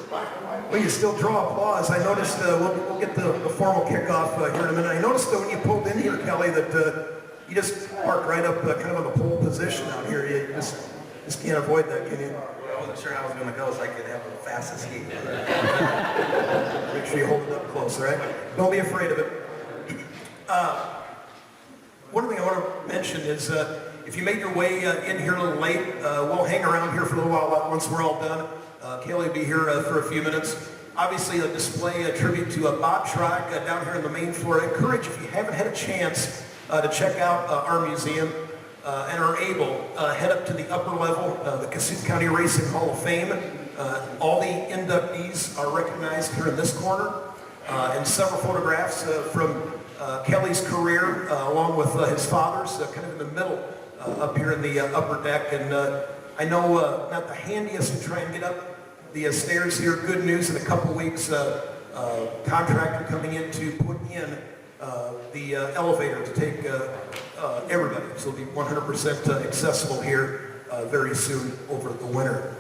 Well, you still draw applause. I noticed, we'll get the formal kickoff here in a minute. I noticed when you pulled in here, Kelly, that you just parked right up kind of on the pole position out here. You just can't avoid that, can you? I wasn't sure how I was going to go, so I could have a fast escape. Make sure you hold it up close, all right? Don't be afraid of it. One thing I want to mention is if you made your way in here a little late, we'll hang around here for a little while once we're all done. Kelly will be here for a few minutes. Obviously, a display, a tribute to Bob Shryock down here on the main floor. I encourage, if you haven't had a chance to check out our museum and are able, head up to the upper level, the Kossuth County Racing Hall of Fame. All the inductees are recognized here in this corner, and several photographs from Kelly's career, along with his father's, kind of in the middle up here in the upper deck. And I know not the handiest to try and get up the stairs here. Good news, in a couple weeks, contractor coming in to put in the elevator to take everybody. So it'll be 100% accessible here very soon over the winter.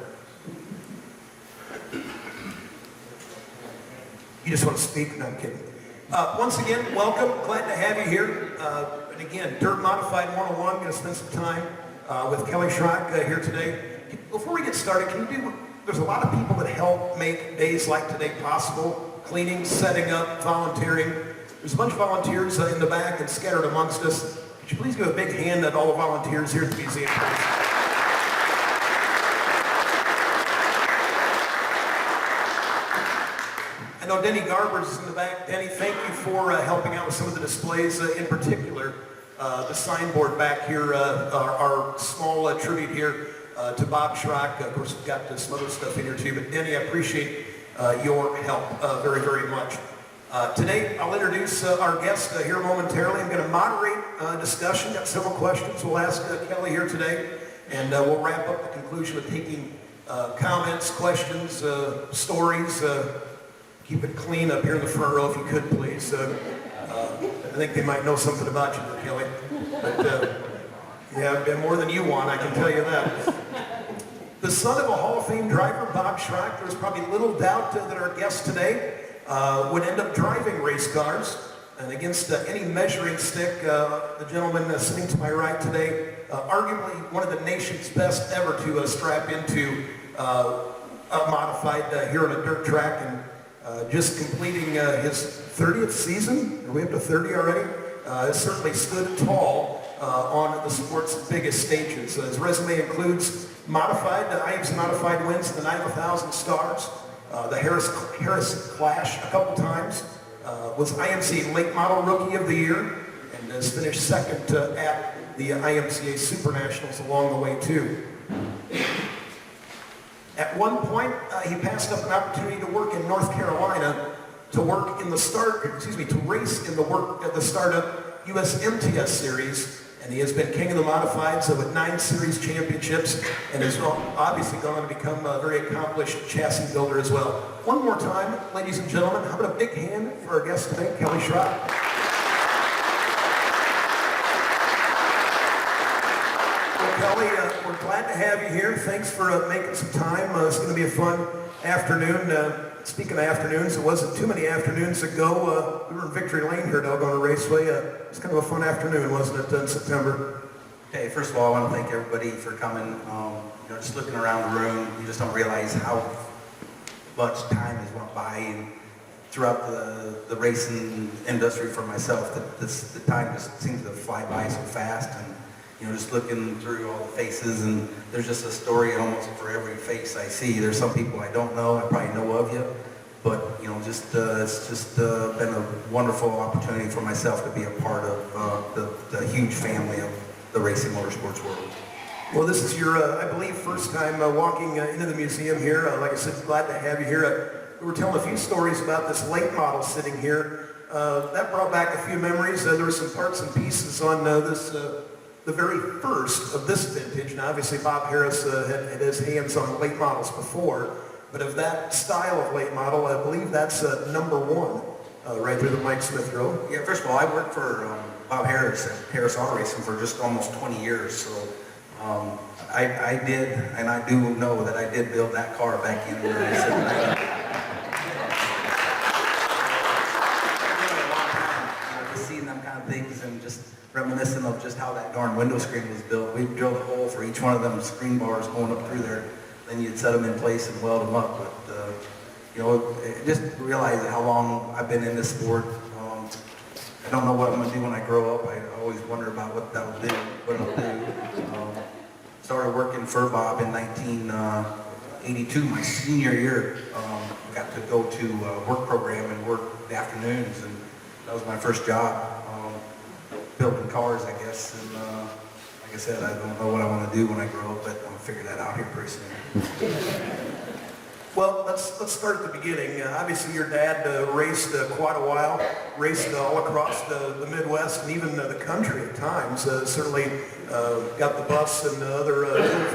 You just want to speak? No, I'm kidding. Once again, welcome. Glad to have you here. And again, Dirt Modified 101. Going to spend some time with Kelly Shryock here today. Before we get started, there's a lot of people that help make days like today possible. Cleaning, setting up, volunteering. There's a bunch of volunteers in the back and scattered amongst us. Could you please give a big hand at all the volunteers here at the museum? I know Denny Garber's is in the back. Denny, thank you for helping out with some of the displays, in particular the signboard back here, our small tribute here to Bob Shryock. Of course, we've got some other stuff in here too, but Denny, I appreciate your help very, very much. Today, I'll introduce our guest here momentarily. I'm going to moderate discussion. Got several questions we'll ask Kelly here today, and we'll wrap up the conclusion with taking comments, questions, stories. Keep it clean up here in the front row if you could, please. I think they might know something about you, Kelly. But yeah, more than you want, I can tell you that. The son of a Hall of Fame driver, Bob Shryock, there's probably little doubt that our guest today would end up driving race cars. And against any measuring stick, the gentleman sitting to my right today, arguably one of the nation's best ever to strap into a modified here on a dirt track, and just completing his 30th season. Are we up to 30 already? Has certainly stood tall on the sport's biggest stages. His resume includes IMC modified wins in the 9,000 stars, the Harris Clash a couple times, was IMC Late Model Rookie of the Year, and has finished second at the IMCA Super Nationals along the way too. At one point, he passed up an opportunity to work in North Carolina to work in the to race in the startup US MTS series, and he has been king of the modifieds with 9 series championships, and has obviously gone on to become a very accomplished chassis builder as well. One more time, ladies and gentlemen, how about a big hand for our guest today, Kelly Shryock. Kelly, we're glad to have you here. Thanks for making some time. It's going to be a fun afternoon. Speaking of afternoons, it wasn't too many afternoons ago. We were in Victory Lane here at Algona Raceway. It was kind of a fun afternoon, wasn't it, in September? Okay, first of all, I want to thank everybody for coming. Just looking around the room, you just don't realize how much time has went by throughout the racing industry for myself. The time just seems to fly by so fast, and just looking through all the faces, and there's just a story almost for every face I see. There's some people I don't know, I probably know of you, but it's just been a wonderful opportunity for myself to be a part of the huge family of the racing motorsports world. Well, this is your, I believe, first time walking into the museum here. Like I said, glad to have you here. We were telling a few stories about this late model sitting here. That brought back a few memories. There were some parts and pieces on this. The very first of this vintage. Now, obviously, Bob Harris had his hands on late models before, but of that style of late model, I believe that's number 1 right through the Mike Smith Road. Yeah, first of all, I worked for Bob Harris at Harris Auto Racing for just almost 20 years, so I did, and I do know that I did build that car back in the 70s. things and just reminiscent of just how that darn window screen was built. We drilled a hole for each one of them screen bars going up through there. Then you'd set them in place and weld them up. But, you know, just realize how long I've been in this sport. I don't know what I'm going to do when I grow up. I always wonder about what I'll do. Started working for Bob in 1982, my senior year. Got to go to a work program and work the afternoons, and that was my first job, building cars, I guess. And like I said, I don't know what I want to do when I grow up, but I'm going to figure that out here pretty soon. Well, let's start at the beginning. Obviously, your dad raced quite a while, raced all across the Midwest and even the country at times. Certainly got the bus and other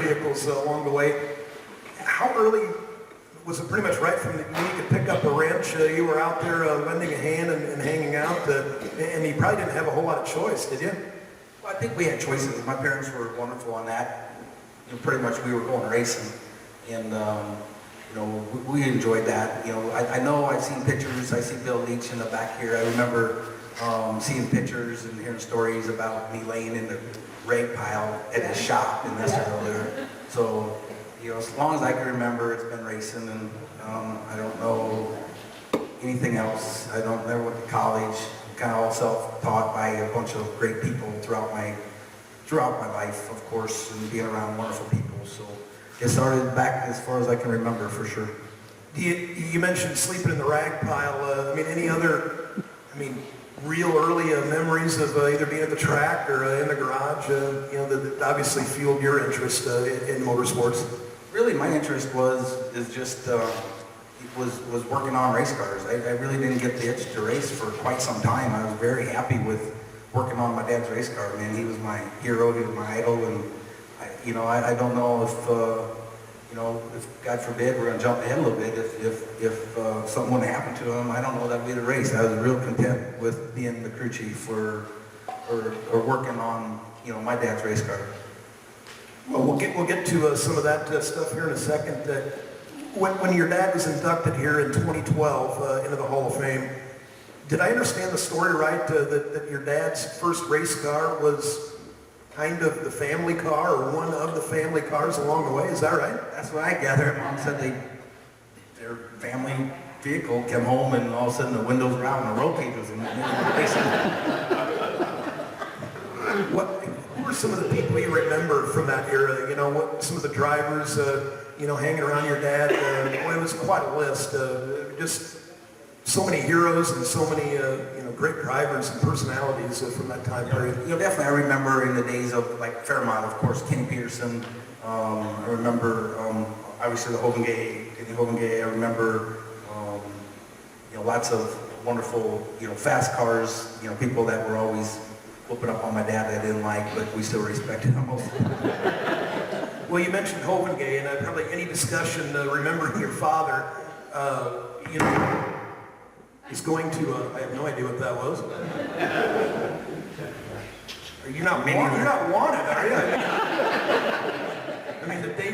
vehicles along the way. How early was it? Pretty much right from the when you could pick up a wrench, you were out there lending a hand and hanging out, and you probably didn't have a whole lot of choice, did you? Well, I think we had choices. My parents were wonderful on that. You know, pretty much we were going racing, and you know, we enjoyed that. You know, I know I've seen pictures. I see Bill Leach in the back here. I remember seeing pictures and hearing stories about me laying in the rag pile at his shop in Westerville there. So, you know, as long as I can remember, it's been racing, and I don't know anything else. I never went to college. Kind of all self-taught by a bunch of great people throughout my life, of course, and being around wonderful people. So. It started back as far as I can remember, for sure. You mentioned sleeping in the rag pile. I mean, any other, real early memories of either being at the track or in the garage, you know, that obviously fueled your interest in motorsports? Really, my interest was working on race cars. I really didn't get the itch to race for quite some time. I was very happy with working on my dad's race car. Man, he was my hero, he was my idol, and I don't know if God forbid, we're going to jump ahead a little bit, if something would happen to him, I don't know that we'd have raced. I was real content with being the crew chief or working on, my dad's race car. Well, we'll get to some of that stuff here in a second. When your dad was inducted here in 2012 into the Hall of Fame, did I understand the story right, that your dad's first race car was kind of the family car, or one of the family cars along the way? Is that right? That's what I gathered. Mom said their family vehicle came home, and all of a sudden the windows were out and the roll cage was in the Who are some of the people you remember from that era? What some of the drivers, hanging around your dad? It was quite a list. Just so many heroes and so many, great drivers and personalities from that time period. Definitely. I remember in the days of like Fairmont, of course, Kenny Peterson. I remember obviously the Kenny Hovengay. I remember lots of wonderful fast cars. People that were always whooping up on my dad that I didn't like, but we still respected him most. Well, you mentioned Hovengay, and probably any discussion remembering your father, is going to, I have no idea what that was. You're not wanted, are you?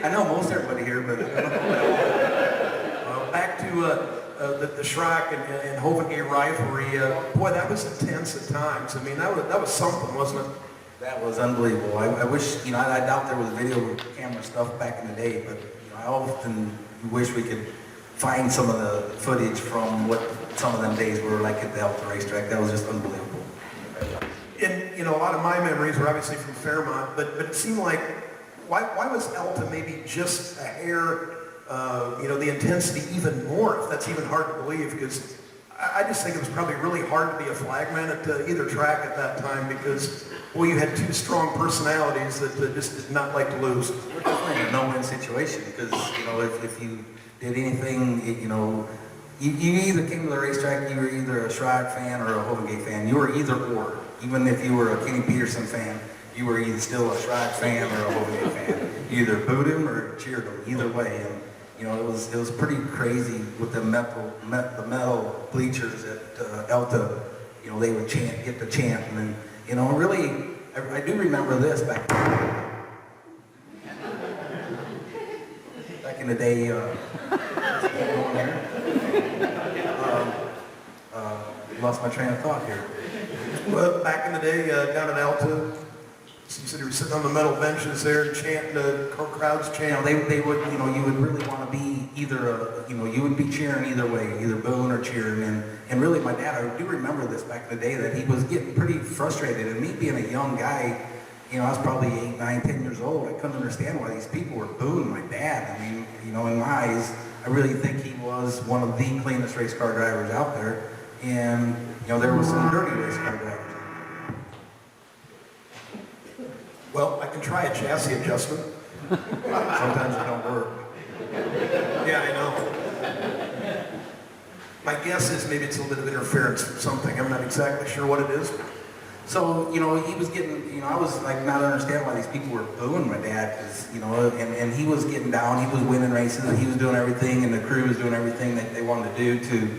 I know most everybody here, but back to the Shryock and Hovengay rivalry. Boy, that was intense at times. That was something, wasn't it? That was unbelievable. I wish, I doubt there was video camera stuff back in the day, but I often wish we could find some of the footage from what some of them days were like at the Elta racetrack. That was just unbelievable. And a lot of my memories were obviously from Fairmont, but it seemed like, why was Elta maybe just a hair, the intensity even more, if that's even hard to believe, because I just think it was probably really hard to be a flagman at either track at that time, because, well, you had two strong personalities that just did not like to lose. We're definitely in a no-win situation, because, if you did anything, you either came to the racetrack, you were either a Shryock fan or a Hovengay fan. You were either or. Even if you were a Kenny Peterson fan, you were either still a Shryock fan or a Hovengay fan. You either booed him or cheered him. Either way, and it was pretty crazy with the metal bleachers at Elta. They would get the chant, and then really, I do remember this back in the day. Lost my train of thought here. Well, back in the day, down at Alta, you said you were sitting on the metal benches there and chanting, crowds You know, chanting. they would, you would really want to be either, you would be cheering either way, either booing or cheering. And really my dad, I do remember this back in the day, that he was getting pretty frustrated. And me being a young guy, I was probably 8, 9, 10 years old. I couldn't understand why these people were booing my dad. I mean, in my eyes, I really think he was one of the cleanest race car drivers out there. And, there was some dirty race car drivers. Well, I can try a chassis adjustment. Sometimes it don't work. Yeah, I know. My guess is maybe it's a little bit of interference from something. I'm not exactly sure what it is. So, he was getting, I was like not understanding why these people were booing my dad, because, and he was getting down, he was winning races, and he was doing everything, and the crew was doing everything that they wanted to do to,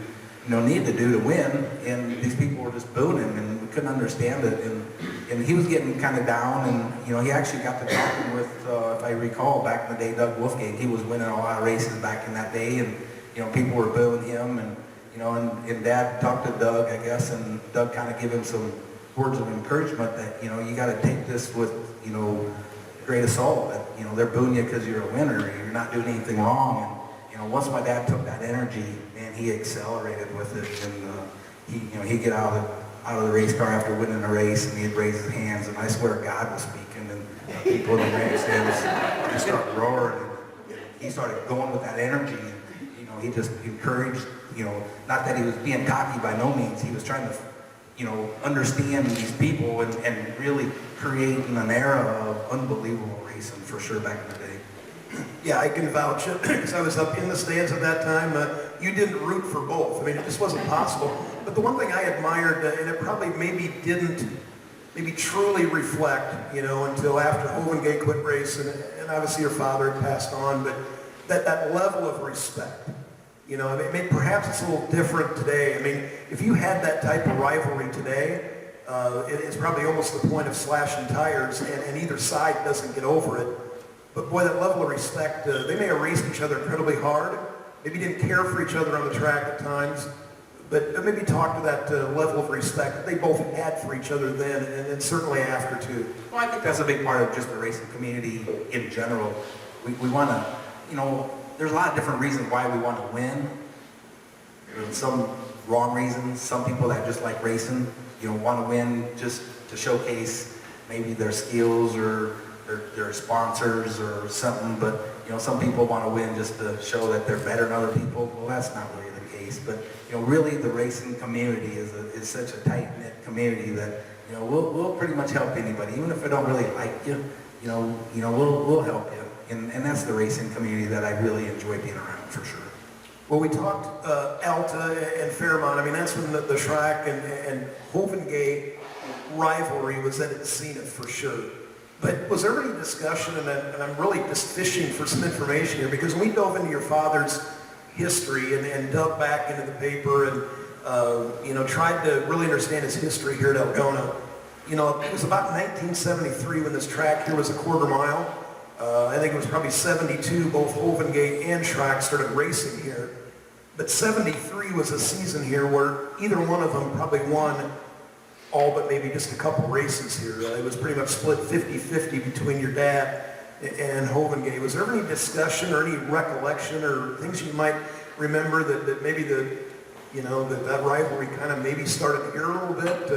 need to do to win, and these people were just booing him, and we couldn't understand it, and he was getting kind of down, and, he actually got to talking with, if I recall, back in the day, Doug Wolfgang. He was winning a lot of races back in that day, and, people were booing him, and, and Dad talked to Doug, I guess, and Doug kind of gave him some words of encouragement that, you got to take this with, great assault, that, they're booing you because you're a winner, you're not doing anything wrong. And, once my dad took that energy, man, he accelerated with it, and he'd get out of the race car after winning a race, and he'd raise his hands, and I swear God was speaking, and people in the grandstands just started roaring, and he started going with that energy, and, he just encouraged, not that he was being cocky by no means, he was trying to, understand these people and really creating an era of unbelievable racing for sure back in the day. Yeah, I can vouch because I was up in the stands at that time. You didn't root for both. I mean, it just wasn't possible. But the one thing I admired, and it probably didn't truly reflect, until after Hovengate quit racing, and obviously your father had passed on, but that level of respect. I mean, perhaps it's a little different today. I mean, if you had that type of rivalry today, it's probably almost the point of slashing tires, and either side doesn't get over it. But boy, that level of respect, they may have raced each other incredibly hard, maybe didn't care for each other on the track at times, but maybe talk to that level of respect that they both had for each other then, and then certainly after too. Well, I think that's a big part of just the racing community in general. We want to, there's a lot of different reasons why we want to win. There's some wrong reasons. Some people that just like racing, want to win just to showcase maybe their skills or their sponsors or something. But, some people want to win just to show that they're better than other people. Well, that's not really the case. But, really the racing community is such a tight-knit community that, we'll pretty much help anybody. Even if I don't really like you, we'll help you. And that's the racing community that I really enjoy being around, for sure. Well, we talked Alta and Fairmont. I mean, that's when the Shryock and Hovengate rivalry was at its zenith for sure. But was there any discussion, and I'm really just fishing for some information here, because when we dove into your father's history and dug back into the paper and, tried to really understand his history here at Algona, it was about 1973 when this track here was a quarter mile. I think it was probably 72, both Hovengate and Shryock started racing here. But 73 was a season here where either one of them probably won all but maybe just a couple races here. It was pretty much split 50-50 between your dad and Hovengate. Was there any discussion or any recollection or things you might remember that maybe that rivalry kind of maybe started here a little bit?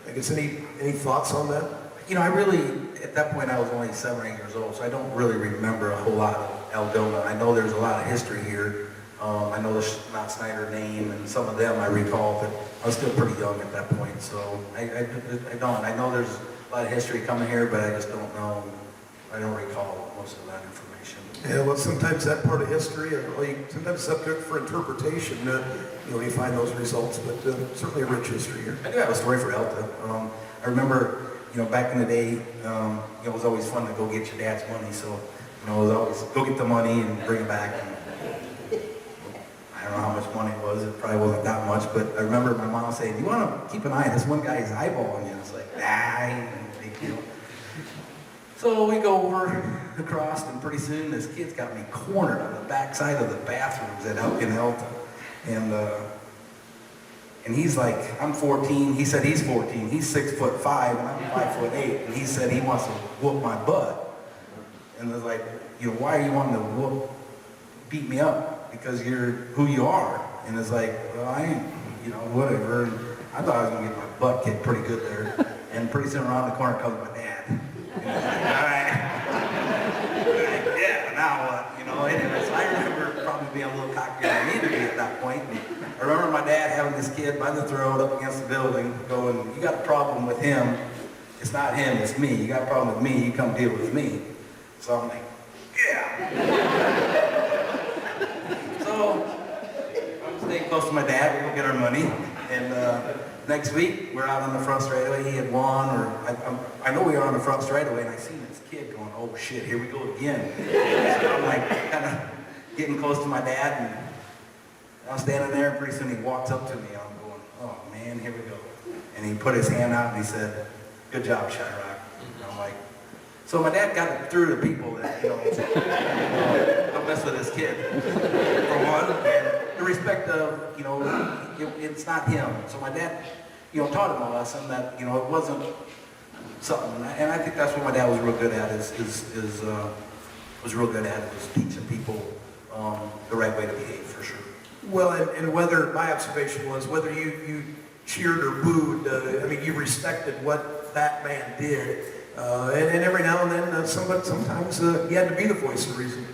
I guess any thoughts on that? I really, at that point I was only 7 or 8 years old, so I don't really remember a whole lot of Algona. I know there's a lot of history here. I know the Matt Snyder name and some of them I recall, but I was still pretty young at that point, so I don't. I know there's a lot of history coming here, but I just don't know. I don't recall most of that information. Yeah, well, sometimes that part of history, sometimes subject for interpretation, when you find those results, but certainly a rich history here. I do have a story for Alta. I remember, back in the day, it was always fun to go get your dad's money, so, it was always go get the money and bring it back. And I don't know how much money it was. It probably wasn't that much, but I remember my mom saying, "You want to keep an eye on this one guy's eyeballing you." It's like, ain't no big deal. So we go over across, and pretty soon this kid's got me cornered on the back side of the bathrooms in Alta. And And he's like, I'm 14. He said he's 14. He's 6'5", and I'm 5'8". And he said he wants to whoop my butt. And I was like, why are you wanting to beat me up? Because you're who you are. And it's like, well, I ain't, whatever. And I thought I was gonna get my butt kicked pretty good there. And pretty soon around the corner comes my dad. And he's like, all right. Yeah, now what? Anyways, I remember probably being a little cockier than me to be at that point. And I remember my dad having this kid by the throat up against the building going, you got a problem with him. It's not him, it's me. You got a problem with me, you come deal with me. So I'm like, yeah. So I'm staying close to my dad. We go get our money. And next week, we're out on the front straightaway. He had won, or I know we were on the front straightaway, and I seen this kid going, oh shit, here we go again. So I'm like kind of getting close to my dad, and I'm standing there, and pretty soon he walks up to me. I'm going, oh man, here we go. And he put his hand out, and he said, good job, Shryock. And I'm like, so my dad got it through to people that, don't mess with this kid, for one. And the respect of, it's not him. So my dad, taught him a lesson that, it wasn't something. And I think that's what my dad was real good at, was real good at it, was teaching people the right way to behave, for sure. Well, and whether, my observation was, whether you cheered or booed, you respected what that man did. And every now and then, sometimes he had to be the voice of reason.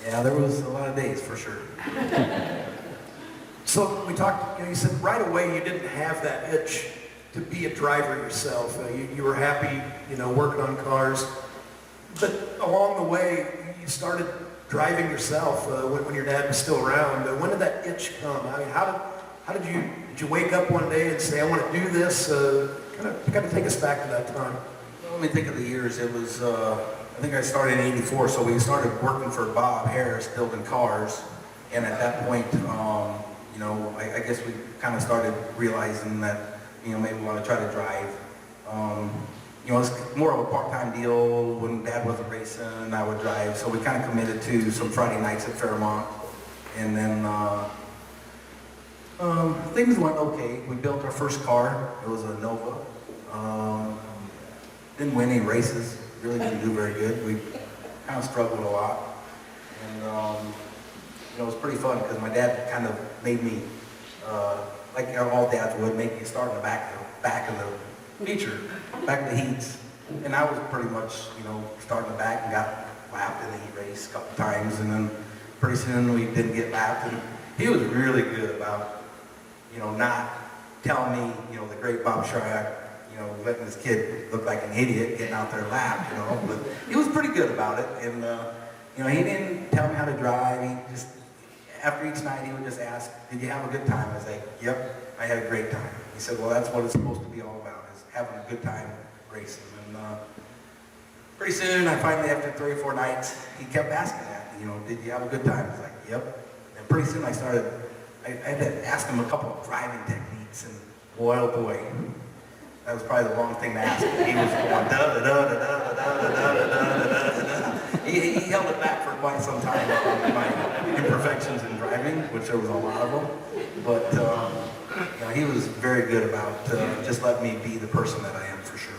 Yeah, there was a lot of days, for sure. So we talked, you said right away you didn't have that itch to be a driver yourself. You were happy, working on cars. But along the way, you started driving yourself when your dad was still around. When did that itch come? How did you wake up one day and say, I want to do this? Kind of take us back to that time. Well, let me think of the years. It was, I think I started in '84, so we started working for Bob Harris, building cars. And at that point, I guess we kind of started realizing that, maybe we want to try to drive. It was more of a part-time deal. When Dad wasn't racing, I would drive. So we kind of committed to some Friday nights at Fairmont. And then things went okay. We built our first car. It was a Nova. Didn't win any races. Really didn't do very good. We kind of struggled a lot. And it was pretty fun because my dad kind of made me, like all dads would, make me start in the back of the feature, back of the heats. And I was pretty much, starting the back and got lapped in the heat race a couple times. And then pretty soon we didn't get lapped. And he was really good about, not telling me, the great Bob Shryock, letting this kid look like an idiot getting out there lapped, But he was pretty good about it. And, he didn't tell me how to drive. He just, after each night, he would just ask, did you have a good time? I was like, yep, I had a great time. He said, well, that's what it's supposed to be all about, is having a good time racing. And pretty soon, I finally, after 3 or 4 nights, he kept asking that, did you have a good time? I was like, yep. And pretty soon I had to ask him a couple of driving techniques, and boy, oh boy, that was probably the wrong thing to ask him. He was going da-da-da-da-da-da-da-da-da-da-da-da. He held it back for quite some time on my imperfections in driving, which there was a lot of them. But he was very good about just letting me be the person that I am, for sure.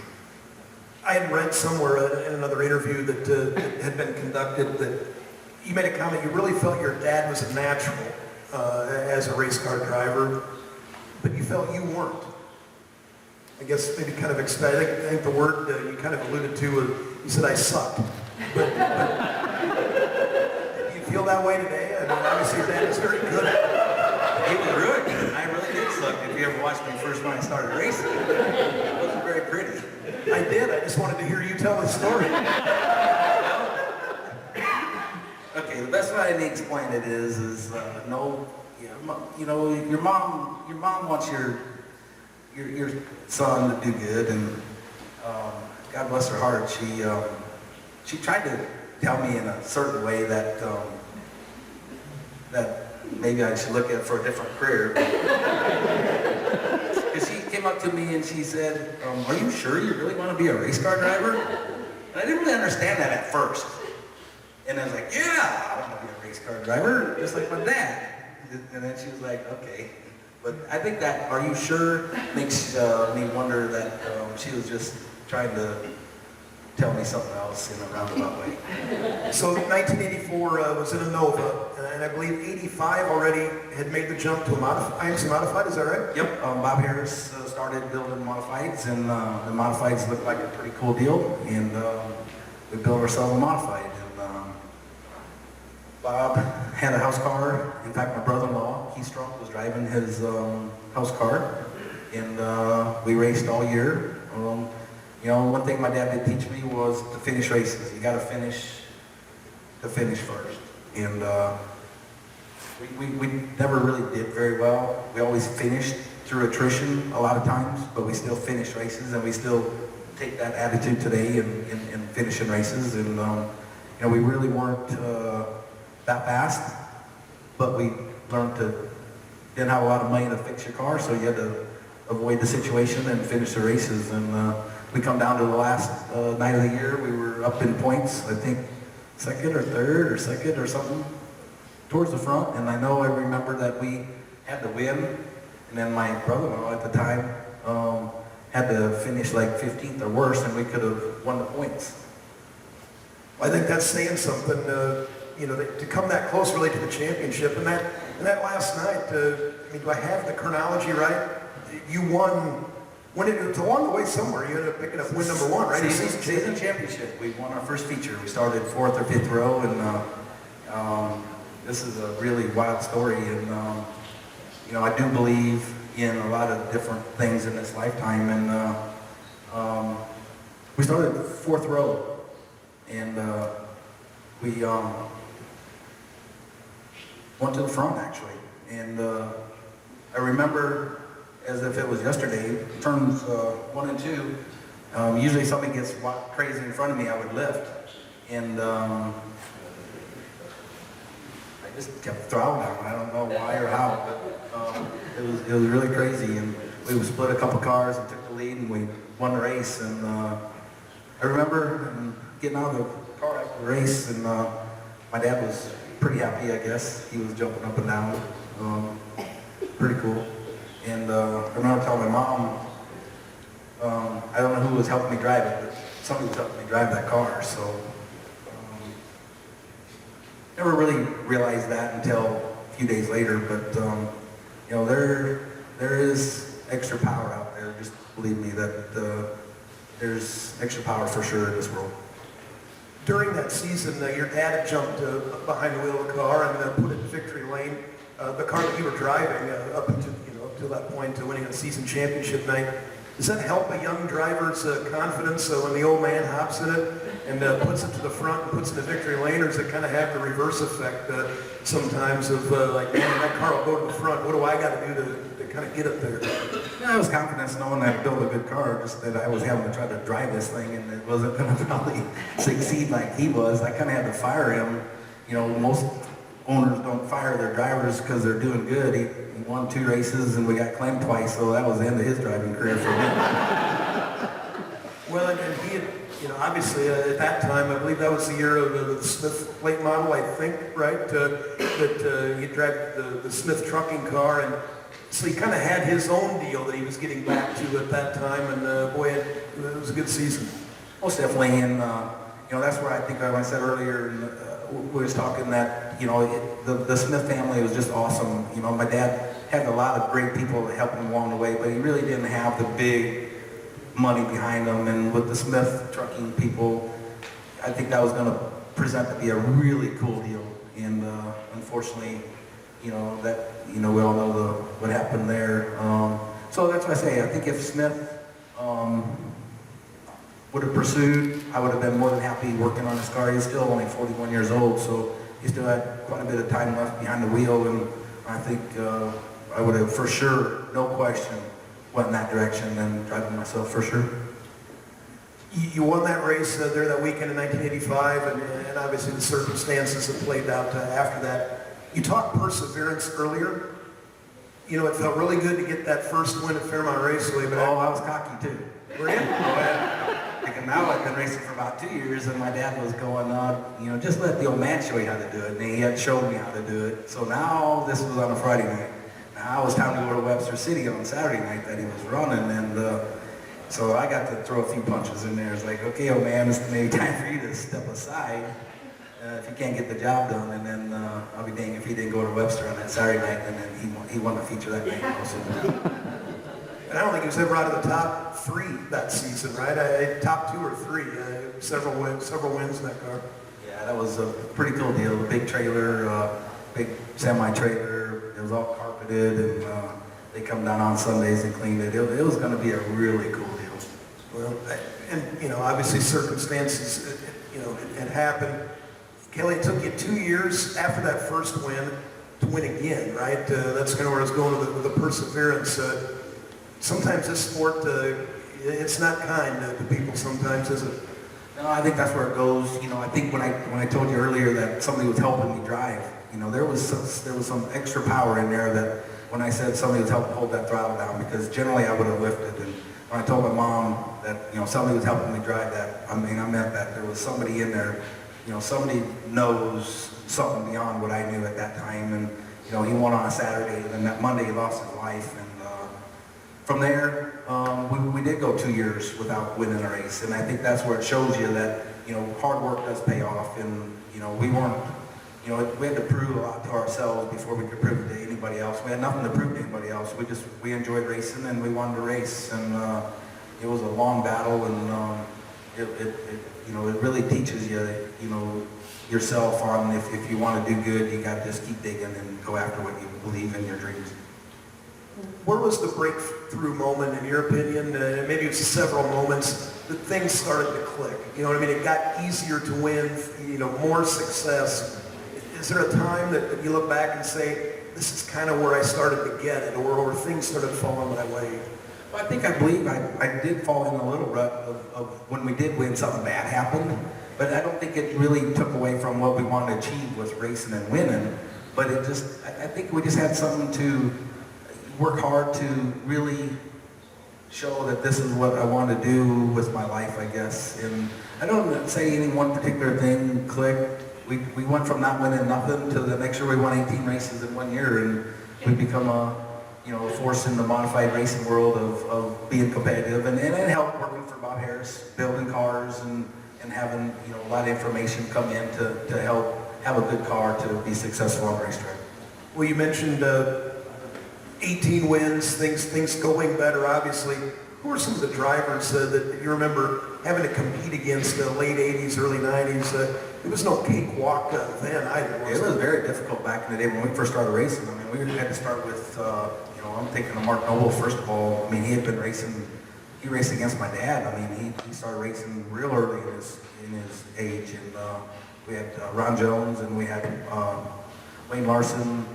I had read somewhere in another interview that had been conducted that you made a comment, you really felt your dad was a natural as a race car driver, but you felt you weren't. I guess maybe kind of expect, I think the word you kind of alluded to, you said I sucked. But do you feel that way today? I mean, obviously your dad is very good at it. He was really good. I really did suck. If you ever watched me first when I started racing, it wasn't very pretty. I did. I just wanted to hear you tell the story. Okay, the best way I can explain it is your mom wants your son to do good, and God bless her heart, she tried to tell me in a certain way that maybe I should look at for a different career. Because she came up to me and she said, are you sure you really want to be a race car driver? And I didn't really understand that at first. And I was like, yeah, I want to be a race car driver, just like my dad. And then she was like, okay. But I think that, are you sure, makes me wonder that she was just trying to tell me something else in a roundabout way. So 1984 was in a Nova, and I believe 85 already had made the jump to a IMC modified, is that right? Yep, Bob Harris started building modifieds, and the modifieds looked like a pretty cool deal, and we built ourselves a modified. And Bob had a house car. In fact, my brother-in-law, Keith Shryock, was driving his house car, and we raced all year. You know, one thing my dad did teach me was to finish races. You got to finish first. And we never really did very well. We always finished through attrition a lot of times, but we still finished races, and we still take that attitude today in finishing races. And you know, we really weren't that fast, but we learned to didn't have a lot of money to fix your car, so you had to avoid the situation and finish the races. And we come down to the last night of the year, we were up in points, I think second or third or second or something, towards the front. And I remember that we had to win, and then my brother-in-law at the time had to finish like 15th or worse, and we could have won the points. I think that's saying something, you know, to come that close really to the championship. And that last night, I mean, do I have the chronology right? You won. When it's along the way somewhere, you ended up picking up win number one, right? Season championship. We won our first feature. We started 4th or 5th row, and this is a really wild story. And you know, I do believe in a lot of different things in this lifetime. And we started 4th row, and we went to the front actually. And I remember, as if it was yesterday, turns 1 and 2, usually somebody gets crazy in front of me, I would lift. And I just kept throwing down. I don't know why or how, but it was really crazy. And we split a couple cars and took the lead, and we won the race. And I remember getting out of the car after the race, and my dad was pretty happy, I guess. He was jumping up and down. Pretty cool. And I remember telling my mom, I don't know who was helping me drive it, but somebody was helping me drive that car. So never really realized that until a few days later. But you know, there is extra power out there. Just believe me that there's extra power for sure in this world. During that season, your dad had jumped behind the wheel of the car and put it in victory lane. The car that you were driving up to that point to winning a season championship night. Does that help a young driver's confidence when the old man hops in it and puts it to the front and puts it in the victory lane, or does it kind of have the reverse effect sometimes of like, man, that car will go to the front, what do I got to do to kind of get up there? Yeah, it was confidence knowing that I built a good car, just that I was having to try to drive this thing, and it wasn't going to probably succeed like he was. I kind of had to fire him. You know, most owners don't fire their drivers because they're doing good. He won 2 races, and we got claimed twice, so that was the end of his driving career for me. Well, and he had, you know, obviously at that time, I believe that was the year of the Smith late model, I think, right? That he drove the Smith trucking car, and so he kind of had his own deal that he was getting back to at that time, and boy, it was a good season. Most definitely, and you know, that's where I think, like I said earlier, we was talking that, you know, the Smith family was just awesome. You know, my dad had a lot of great people helping him along the way, but he really didn't have the big money behind him. And with the Smith trucking people, I think that was going to present to be a really cool deal. And unfortunately, you know, that, you know, we all know what happened there. So that's what I say. I think if Smith would have pursued, I would have been more than happy working on his car. He's still only 41 years old, so he still had quite a bit of time left behind the wheel, and I think I would have for sure, no question, went in that direction and driving myself for sure. You won that race there that weekend in 1985, and obviously the circumstances have played out after that. You talked perseverance earlier. You know, it felt really good to get that first win at Fairmont Raceway, but I was cocky too. Were you? Because now I've been racing for about 2 years, and my dad was going, you know, just let the old man show you how to do it. And he had showed me how to do it. So now this was on a Friday night. Now Now it was time to go to Webster City on Saturday night that he was running, and so I got to throw a few punches in there. It's like, okay, old man, it's maybe time for you to step aside if you can't get the job done. And then I'll be dang if he didn't go to Webster on that Saturday night, and then he won the feature that night also. And I don't think he was ever out of the top 3 that season, right? Top 2 or 3, several wins in that car. Yeah, that was a pretty cool deal. Big trailer, big semi-trailer. It was all carpeted, and they come down on Sundays and clean it. It was going to be a really cool deal. Well, and obviously circumstances, it happened. Kelly, it took you 2 years after that first win to win again, right? That's kind of where I was going with the perseverance. Sometimes this sport, it's not kind to people sometimes, is it? No, I think that's where it goes. I think when I told you earlier that somebody was helping me drive, there was some extra power in there that when I said somebody was helping hold that throttle down, because generally I would have lifted. And when I told my mom that somebody was helping me drive that, I meant that there was somebody in there. Somebody knows something beyond what I knew at that time. And he won on a Saturday, and then that Monday he lost his life. And from there, we did go 2 years without winning a race, and I think that's where it shows you that hard work does pay off. And we weren't, we had to prove a lot to ourselves before we could prove it to anybody else. We had nothing to prove to anybody else. We enjoyed racing, and we wanted to race. And it was a long battle, and it really teaches you, yourself on if you want to do good, you got to just keep digging and go after what you believe in your dreams. Where was the breakthrough moment, in your opinion? Maybe it was several moments that things started to click. You know what I mean? It got easier to win, more success. Is there a time that you look back and say, this is kind of where I started to get it, or things started falling my way? Well, I believe I did fall in a little rut of when we did win, something bad happened. But I don't think it really took away from what we wanted to achieve with racing and winning. But I think we just had something to work hard to really show that this is what I want to do with my life, I guess. And I don't say any one particular thing clicked. We went from not winning nothing to the next year we won 18 races in 1 year, and we become a force in the modified racing world of being competitive. And it helped working for Bob Harris, building cars and having a lot of information come in to help have a good car to be successful on the racetrack. Well, you mentioned 18 wins, things going better, obviously. Who are some of the drivers that you remember having to compete against the late 80s, early 90s? It was no cakewalk then either, was it? It was very difficult back in the day when we first started racing. I mean, we had to start with, I'm thinking of Mark Noble, first of all. I mean, he had been racing, he raced against my dad. I mean, he started racing real early in his age. And we had Ron Jones, and we had Wayne Larson,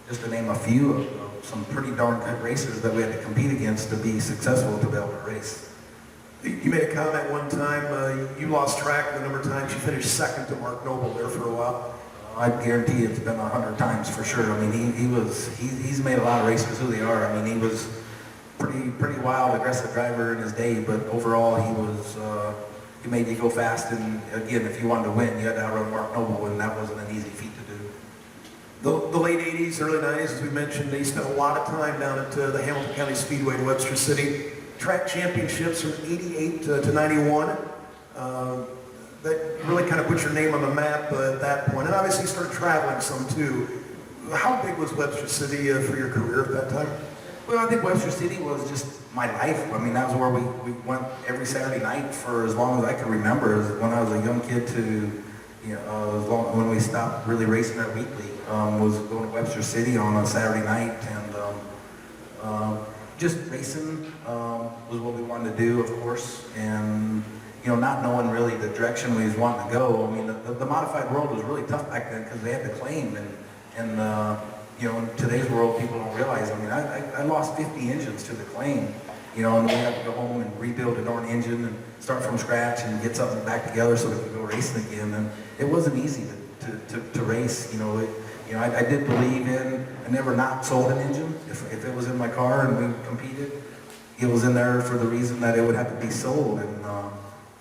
just to name a few of some pretty darn good racers that we had to compete against to be successful to be able to race. You made a comment one time, you lost track of the number of times you finished second to Mark Noble there for a while. I guarantee it's been 100 times for sure. I mean, he's made a lot of racers who they are. I mean, he was pretty wild, aggressive driver in his day, but overall he made you go fast. And again, if you wanted to win, you had to outrun Mark Noble, and that wasn't an easy feat to do. The late 80s, early 90s, as we mentioned, they spent a lot of time down at the Hamilton County Speedway in Webster City. Track championships from 88 to 91. That really kind of put your name on the map at that point. And obviously you started traveling some too. How big was Webster City for your career at that time? Well, I think Webster City was just my life. I mean, that was where we went every Saturday night for as long as I can remember. When I was a young kid to, when we stopped really racing there weekly, was going to Webster City on a Saturday night, and just racing was what we wanted to do, of course, and not knowing really the direction we was wanting to go. I mean, the modified world was really tough back then because they had the claim, and in today's world, people don't realize. I mean, I lost 50 engines to the claim, and we had to go home and rebuild a darn engine and start from scratch and get something back together so we could go racing again. And it wasn't easy to race. I did believe in, I never not sold an engine. If it was in my car and we competed, it was in there for the reason that it would have to be sold. And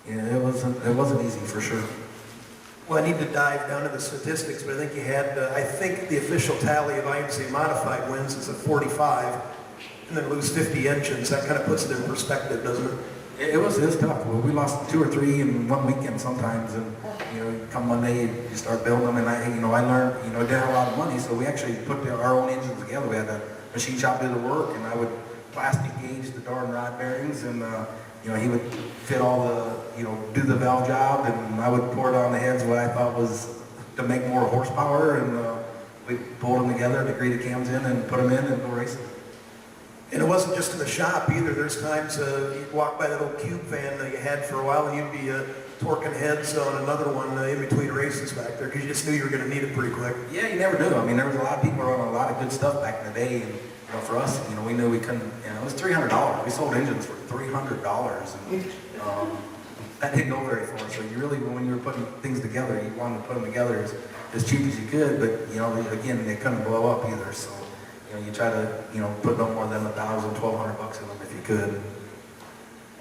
it wasn't easy for sure. Well, I need to dive down to the statistics, but I think you had, I think the official tally of IMCA modified wins is at 45, and then lose 50 engines. That kind of puts it in perspective, doesn't it? It was tough. Well, we lost 2 or 3 in one weekend sometimes, and come Monday you start building them. And I learned, I didn't have a lot of money, so we actually put our own engines together. We had a machine shop do the work, and I would plastic gauge the door and rod bearings, and he would fit all the, do the valve job, and I would pour it on the heads what I thought was to make more horsepower, and we pulled them together, degree the cams in, and put them in and go racing. And it wasn't just in the shop either. There's times you'd walk by that old cube van that you had for a while, and you'd be torquing heads on another one in between races back there, because you just knew you were going to need it pretty quick. Yeah, you never knew. I mean, there was a lot of people running a lot of good stuff back in the day, and for us, we knew we couldn't. It was $300. We sold engines for $300, and that didn't go very far. So you really, when you were putting things together, you wanted to put them together as cheap as you could, but again, they couldn't blow up either. So you try to put no more than $1,000, $1,200 in them if you could.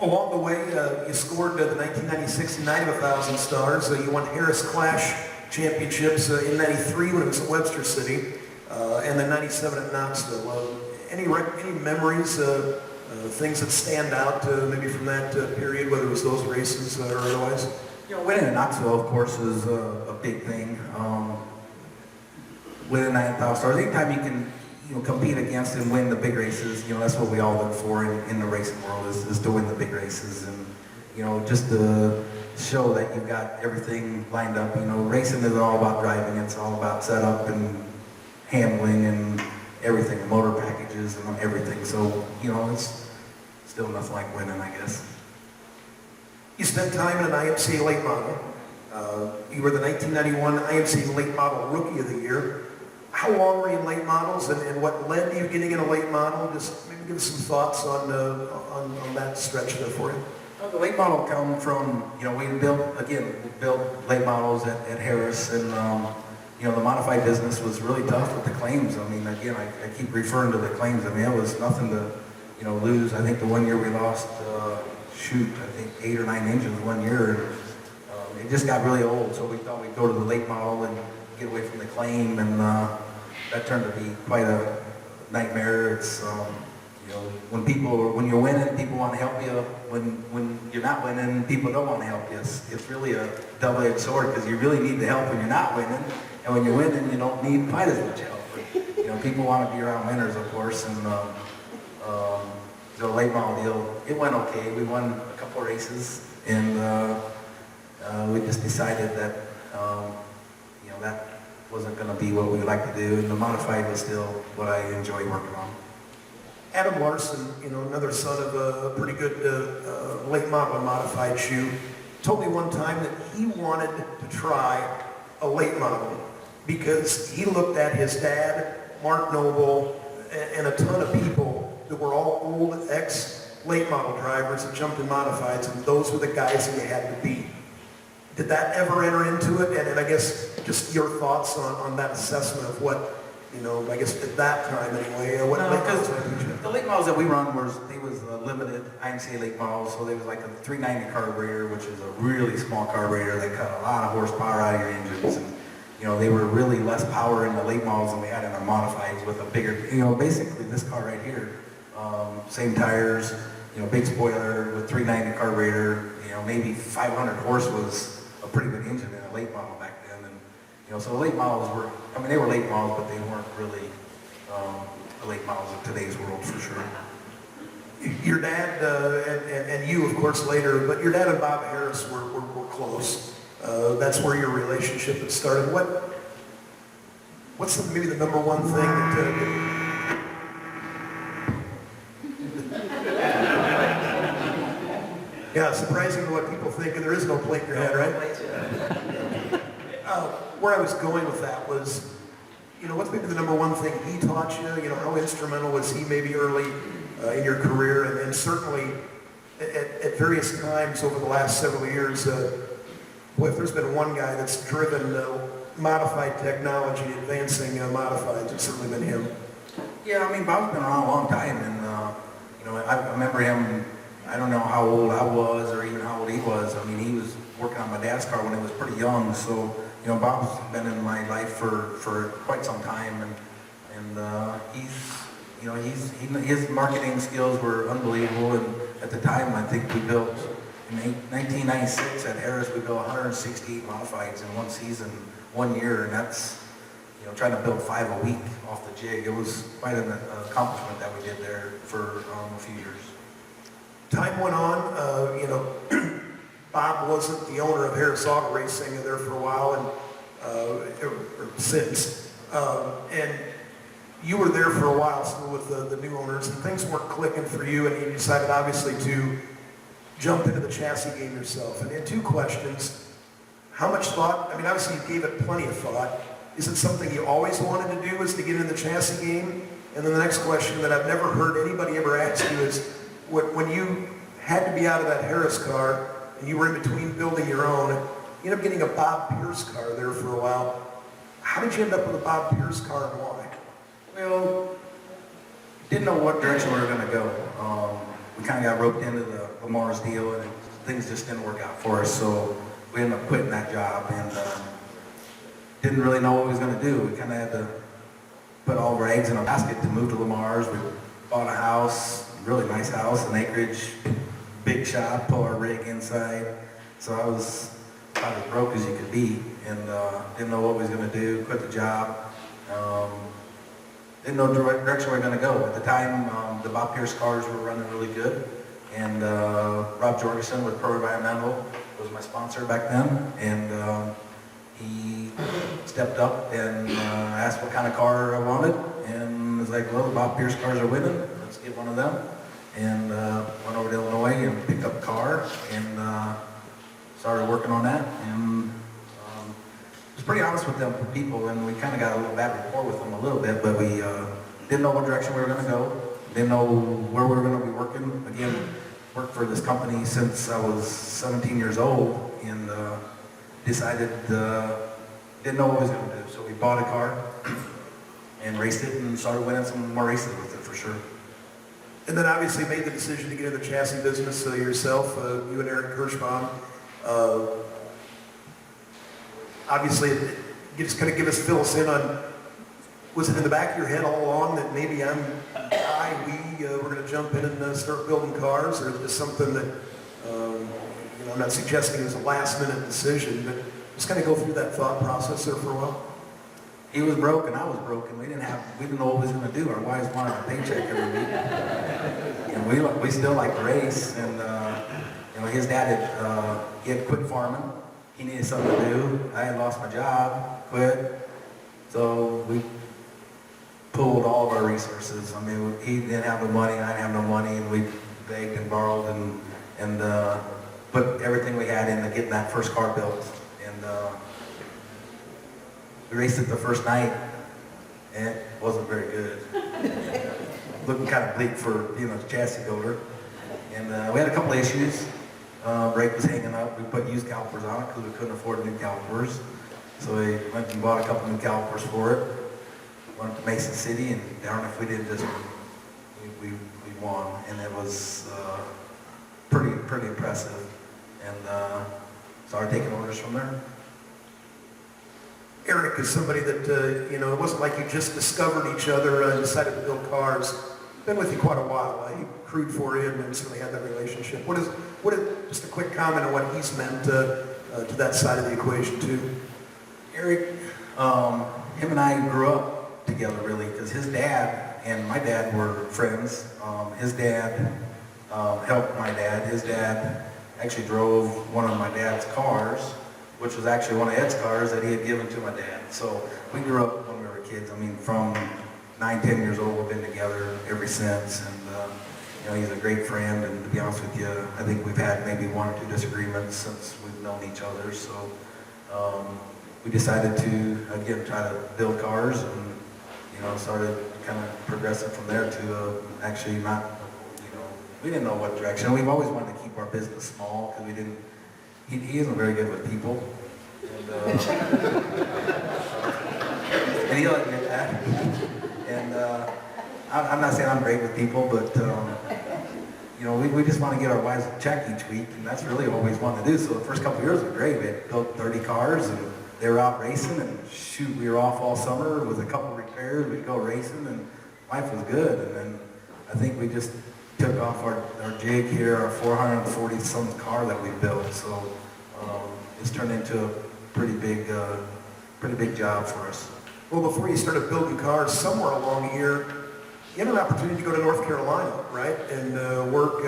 Along the way, you scored the 1996 Night of 1,000 Stars. You won Harris Clash Championships in '93 when it was at Webster City, and then '97 at Knoxville. Any memories, things that stand out maybe from that period, whether it was those races or otherwise? Winning at Knoxville, of course, is a big thing. Winning 9,000 Stars, anytime you can compete against and win the big races, that's what we all look for in the racing world is to win the big races, and just to show that you've got everything lined up. Racing isn't all about driving, it's all about setup and handling and everything, the motor packages and everything. So it's still nothing like winning, I guess. You spent time in an IMCA late model. You were the 1991 IMCA late model Rookie of the Year. How long were you in late models, and what led to you getting in a late model? Just maybe give us some thoughts on that stretch there for you. The late model come from, we built late models at Harris, and the modified business was really tough with the claims. I mean, again, I keep referring to the claims. I mean, it was nothing to lose. I think the one year we lost, I think 8 or 9 engines one year, and it just got really old. So we thought we'd go to the late model and get away from the claim, and that turned to be quite a nightmare. It's when you're winning, people want to help you. When you're not winning, people don't want to help you. It's really a double-edged sword, because you really need the help when you're not winning, and when you're winning, you don't need quite as much help. But, people want to be around winners, of course, and the late model deal, it went okay. We won a couple of races, and we just decided that that wasn't going to be what we like to do, and the modified was still what I enjoy working on. Adam Larson, another son of a pretty good late model modified shoe, told me one time that he wanted to try a late model because he looked at his dad, Mark Noble, and a ton of people that were all old ex-late model drivers that jumped in modifieds, and those were the guys that you had to beat. Did that ever enter into it? And I guess just your thoughts on that assessment of what, I guess at that time anyway, what late models the late models that we run was limited IMCA late models, so there was like a 390 carburetor, which is a really small carburetor that cut a lot of horsepower out of your engines, and they were really less power in the late models than we had in our modifieds with a bigger, basically this car right here, same tires, big spoiler with 390 carburetor, maybe 500 horse was a pretty good engine in a late model back then, and so the late models were, they were late models, but they weren't really the late models of today's world for sure. Your dad and you, of course, later, but your dad and Bob Harris were close. That's where your relationship had started. What's maybe the number one thing that yeah, surprising to what people think, and there is no plate in your head, right? Where I was going with that was, what's maybe the number one thing he taught you? How instrumental was he maybe early in your career? And then certainly at various times over the last several years, if there's been one guy that's driven modified technology, advancing modifieds, it's certainly been him. Yeah, Bob's been around a long time, and I remember him. I don't know how old I was or even how old he was. He was working on my dad's car when he was pretty young, so you know, Bob's been in my life for quite some time, and his marketing skills were unbelievable. And at the time, I think we built in 1996 at Harris, we built 168 modifieds in one season, 1 year, and that's, you know, trying to build 5 a week off the jig. It was quite an accomplishment that we did there for a few years. Time went on, you know, Bob wasn't the owner of Harris Auto Racing there for a while, and or since, and you were there for a while still with the new owners, and things weren't clicking for you, and you decided obviously to jump into the chassis game yourself. And 2 questions. How much thought, I mean, obviously you gave it plenty of thought. Is it something you always wanted to do, was to get into the chassis game? And then the next question that I've never heard anybody ever ask you is, when you had to be out of that Harris car, and you were in between building your own, you ended up getting a Bob Pierce car there for a while. How did you end up with a Bob Pierce car, and why? Well, didn't know what direction we were going to go. We kind of got roped into the Lamar's deal, and things just didn't work out for us, so we ended up quitting that job, and didn't really know what we was going to do. We kind of had to put all of our eggs in a basket to move to Lamar's. We bought a house, a really nice house, an acreage, big shop, pull our rig inside. So I was about as broke as you could be, and didn't know what we was going to do, quit the job. Didn't know the direction we were going to go. At the time, the Bob Pierce cars were running really good, and Rob Jorgensen with Pro Environmental was my sponsor back then, and he stepped up and asked what kind of car I wanted, and was like, well, the Bob Pierce cars are winning, let's get one of them. And went over to Illinois and picked up a car, and started working on that, and was pretty honest with them people, and we kind of got a little bad rapport with them a little bit, but we didn't know what direction we were going to go, didn't know where we were going to be working. Again, worked for this company since I was 17 years old, and decided, didn't know what we was going to do, so we bought a car and raced it and started winning some more races with it for sure. And then obviously made the decision to get into the chassis business yourself, you and Eric Kirschbaum. Obviously, you just kind of fill us in on, was it in the back of your head all along that maybe we're going to jump in and start building cars, or is this something that, you know, I'm not suggesting it was a last minute decision, but just kind of go through that thought process there for a while? He was broke and I was broke, and we didn't know what we was going to do. Our wives wanted a paycheck every week, and we still like to race. And you know, his dad he had quit farming. He needed something to do. I had lost my job, quit, so we pooled all of our resources. I mean, he didn't have no money, I didn't have no money, and we begged and borrowed and put everything we had into getting that first car built. And we raced it the first night, and it wasn't very good. Looking kind of bleak for being a chassis builder. And we had a couple of issues. Brake was hanging up. We put used calipers on it because we couldn't afford new calipers. So we went and bought a couple new calipers for it. Went to Mason City, and darn if we didn't just, we won. And it was pretty impressive. And started taking orders from there. Eric is somebody that, you know, it wasn't like you just discovered each other and decided to build cars. Been with you quite a while. He crewed for you and certainly had that relationship. What is, just a quick comment on what he's meant to that side of the equation too? Eric, him and I grew up together really, because his dad and my dad were friends. His dad helped my dad. His dad actually drove one of my dad's cars, which was actually one of Ed's cars that he had given to my dad. So we grew up when we were kids. I mean, from 9, 10 years old, we've been together ever since. And you know, he's a great friend. And to be honest with you, I think we've had maybe 1 or 2 disagreements since we've known each other. So we decided to, again, try to build cars, and you know, started kind of progressing from there to actually not, you know, we didn't know what direction. We've always wanted to keep our business small because we didn't. He isn't very good with people, and he'll admit that. And I'm not saying I'm great with people, but you know, we just want to get our wives a check each week, and that's really what we want to do. So the first couple of years were great. We had built 30 cars, and they were out racing, and shoot, we were off all summer with a couple repairs. We'd go racing, and life was good. And then I think we just took off our jig here, our 440-some car that we built. So it's turned into a pretty big job for us. Well, before you started building cars, somewhere along here, you had an opportunity to go to North Carolina, right, and work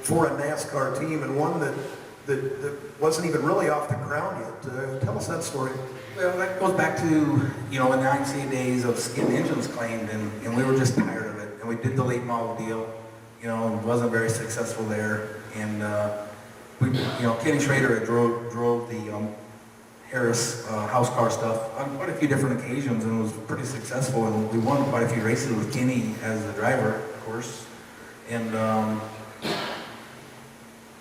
for a NASCAR team, and one that wasn't even really off the ground yet. Tell us that story. Well, that goes back to, in the IMCA days of getting engines claimed, and we were just tired of it. And we did the late model deal, it wasn't very successful there. And, Kelly Shryock had drove the Harris house car stuff on quite a few different occasions and was pretty successful. And we won quite a few races with Kenny as the driver, of course. And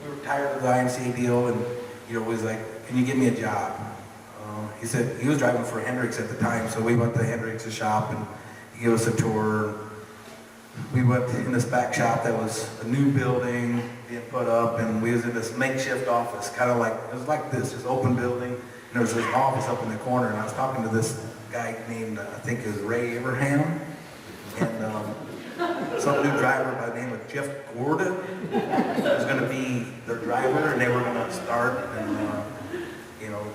we were tired of the IMCA deal, and he was like, "Can you give me a job?" He said he was driving for Hendricks at the time, so we went to Hendricks' shop and he gave us a tour. We went in this back shop that was a new building being put up, and we was in this makeshift office, kind of like, it was like this, just open building, and there was this office up in the corner, and I was talking to this guy named, I think it was Ray Abraham, and some new driver by the name of Jeff Gordon was going to be their driver, and they were going to start and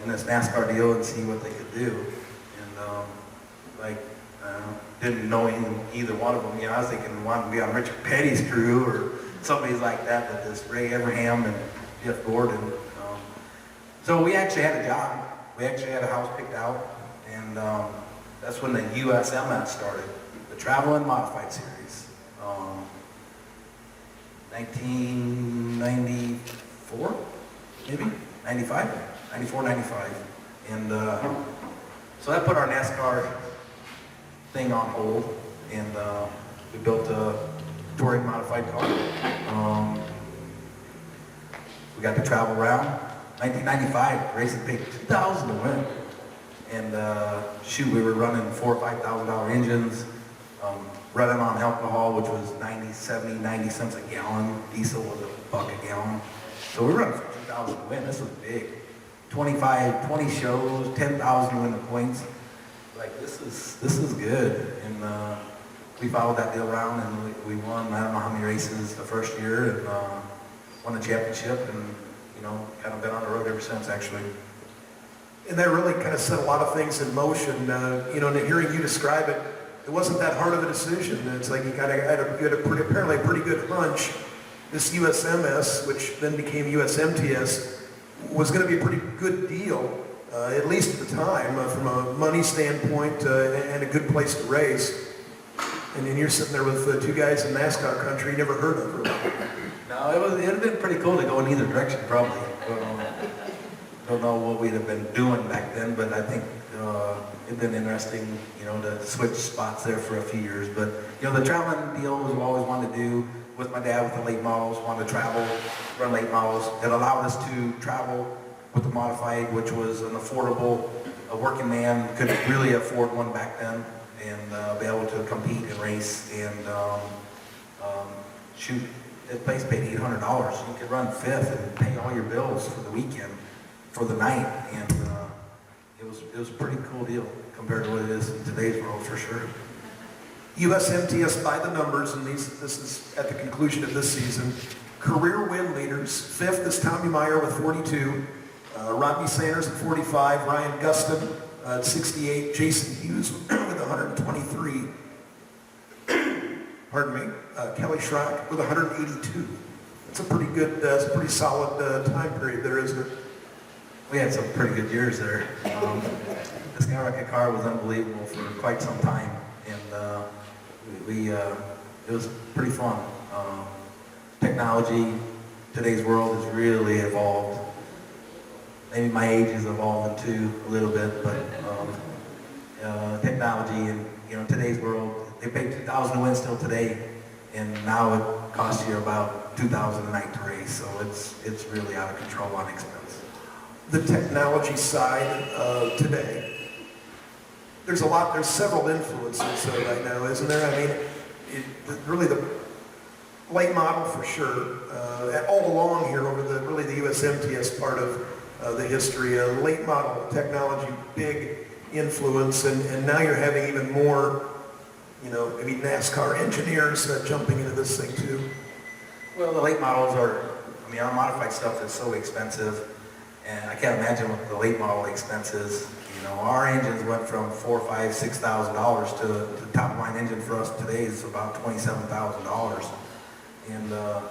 in this NASCAR deal and see what they could do. And didn't know either one of them. I was thinking wanting to be on Richard Petty's crew or somebody like that, but this Ray Abraham and Jeff Gordon. So we actually had a job. We actually had a house picked out, and that's when the USMS started, the Travel and Modified Series. 1994, maybe? 95? 94, 95. And so that put our NASCAR thing on hold, and we built a touring modified car. We got to travel around. 1995, racing paid $2,000 to win. And we were running $4,000 or $5,000 engines, running on alcohol, which was 90 cents a gallon. Diesel was $1 a gallon. So we were running for $2,000 to win. This was big. 20 shows, 10,000 to win the points. Like, this is good. And we followed that deal around, and we won, I don't know how many races the first year, and won the championship, and kind of been on the road ever since, actually. And that really kind of set a lot of things in motion. And hearing you describe it, it wasn't that hard of a decision. It's like you had apparently a pretty good hunch. This USMS, which then became USMTS, was going to be a pretty good deal, at least at the time, from a money standpoint, and a good place to race. And then you're sitting there with two guys in NASCAR country you never heard of. No, it would have been pretty cool to go in either direction, probably. Don't know what we'd have been doing back then, but I think it'd been interesting, to switch spots there for a few years. But the traveling deal was what I always wanted to do with my dad with the late models. Wanted to travel, run late models. It allowed us to travel with the modified, which was an affordable. A working man could really afford one back then, and be able to compete and race and shoot. This place paid $800. You could run fifth and pay all your bills for the weekend, for the night, and it was a pretty cool deal compared to what it is in today's world, for sure. USMTS by the numbers, and this is at the conclusion of this season. Career win leaders: fifth is Tommy Meyer with 42, Rodney Sanders at 45, Ryan Gustin at 68, Jason Hughes with 123. Pardon me, Kelly Shryock with 182. That's a pretty good, that's a pretty solid time period there, isn't it? We had some pretty good years there. This Skyrocket car was unbelievable for quite some time, and it was pretty fun. Technology, today's world has really evolved. Maybe my age is evolving too a little bit, but technology and today's world, they pay $2,000 to win still today, and now it costs you about $2,000 a night to race. So it's really out of control on expense. The technology side today, there's several influences right now, isn't there? I mean, really the late model for sure. All along here over the USMTS part of the history, late model technology, big influence, and now you're having even more, maybe NASCAR engineers jumping into this thing too. Well, the late models are, our modified stuff is so expensive, and I can't imagine what the late model expense is. Our engines went from $4,000, $5,000, $6,000 to the top line engine for us today is about $27,000. And the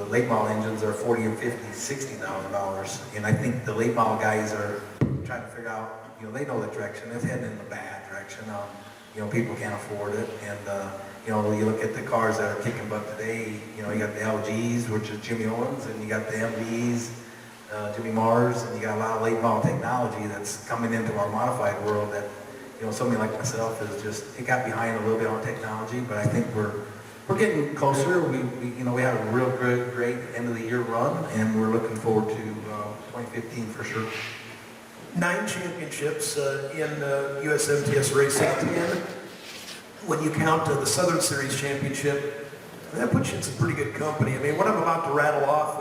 late model engines are $40,000 and $50,000, $60,000. And I think the late model guys are trying to figure out, they know the direction. It's heading in the bad direction. People can't afford it. And you look at the cars that are kicking butt today, you got the LGs, which is Jimmy Owens, and you got the MVs, Jimmy Mars, and you got a lot of late model technology that's coming into our modified world that, somebody like myself it got behind a little bit on technology, but I think we're getting closer. We had a real great end of the year run, and we're looking forward to 2015 for sure. 9 championships in USMTS racing, 10 when you count the Southern Series championship. That puts you in some pretty good company. What I'm about to rattle off,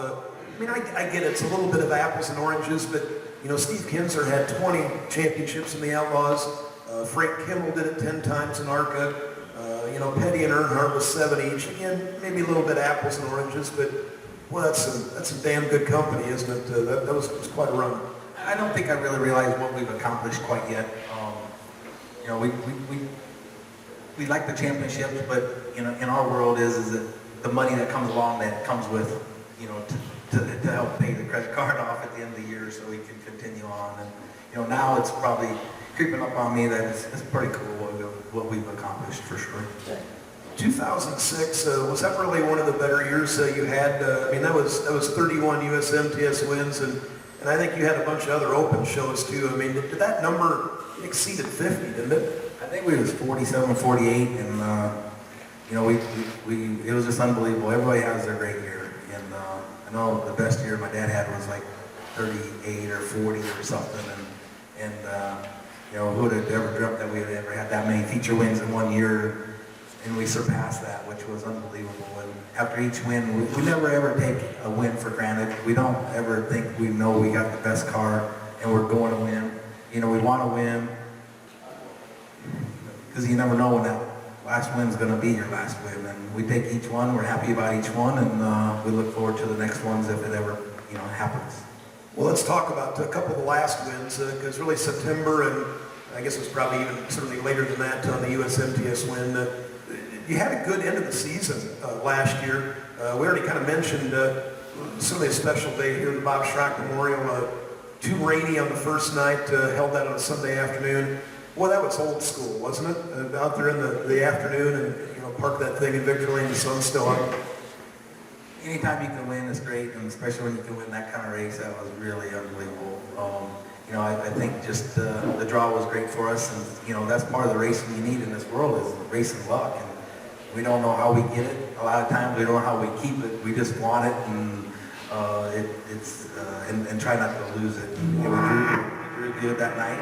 I get it's a little bit of apples and oranges, but Steve Kinzer had 20 championships in the Outlaws. Frank Kimmel did it 10 times in ARCA. Petty and Earnhardt was 7 each. Again, maybe a little bit apples and oranges, but well, that's some damn good company, isn't it? That was quite a run. I don't think I really realize what we've accomplished quite yet. We like the championships, but in our world is that the money that comes along that comes with, to help pay the credit card off at the end of the year so we can continue on. And now it's probably creeping up on me that it's pretty cool what we've accomplished for sure. 2006, was that really one of the better years you had? That was 31 USMTS wins, and I think you had a bunch of other open shows too. Did that number exceeded 50, didn't it? I think we was 47, 48, and it was just unbelievable. Everybody has their great year, and I know the best year my dad had was like 38 or 40 or something, and who would have ever dreamt that we had ever had that many feature wins in one year, and we surpassed that, which was unbelievable. And after each win, we never ever take a win for granted. We don't ever think we know we got the best car and we're going to win. We want to win because you never know when that last win's going to be your last win. And we take each one, we're happy about each one, and we look forward to the next ones if it ever happens. Well, let's talk about a couple of the last wins, because really September, and I guess it was probably even certainly later than that on the USMTS win. You had a good end of the season last year. We already kind of mentioned certainly a special day here at the Bob Schrock Memorial. Too rainy on the first night, held that on a Sunday afternoon. Well, that was old school, wasn't it? Out there in the afternoon and park that thing in Victory Lane, the sun's still up. Anytime you can win is great, and especially when you can win that kind of race, that was really unbelievable. I think just the draw was great for us, and that's part of the racing you need in this world is racing luck. And we don't know how we get it. A lot of times we don't know how we keep it. We just want it, and and try not to lose it. We drew good that night,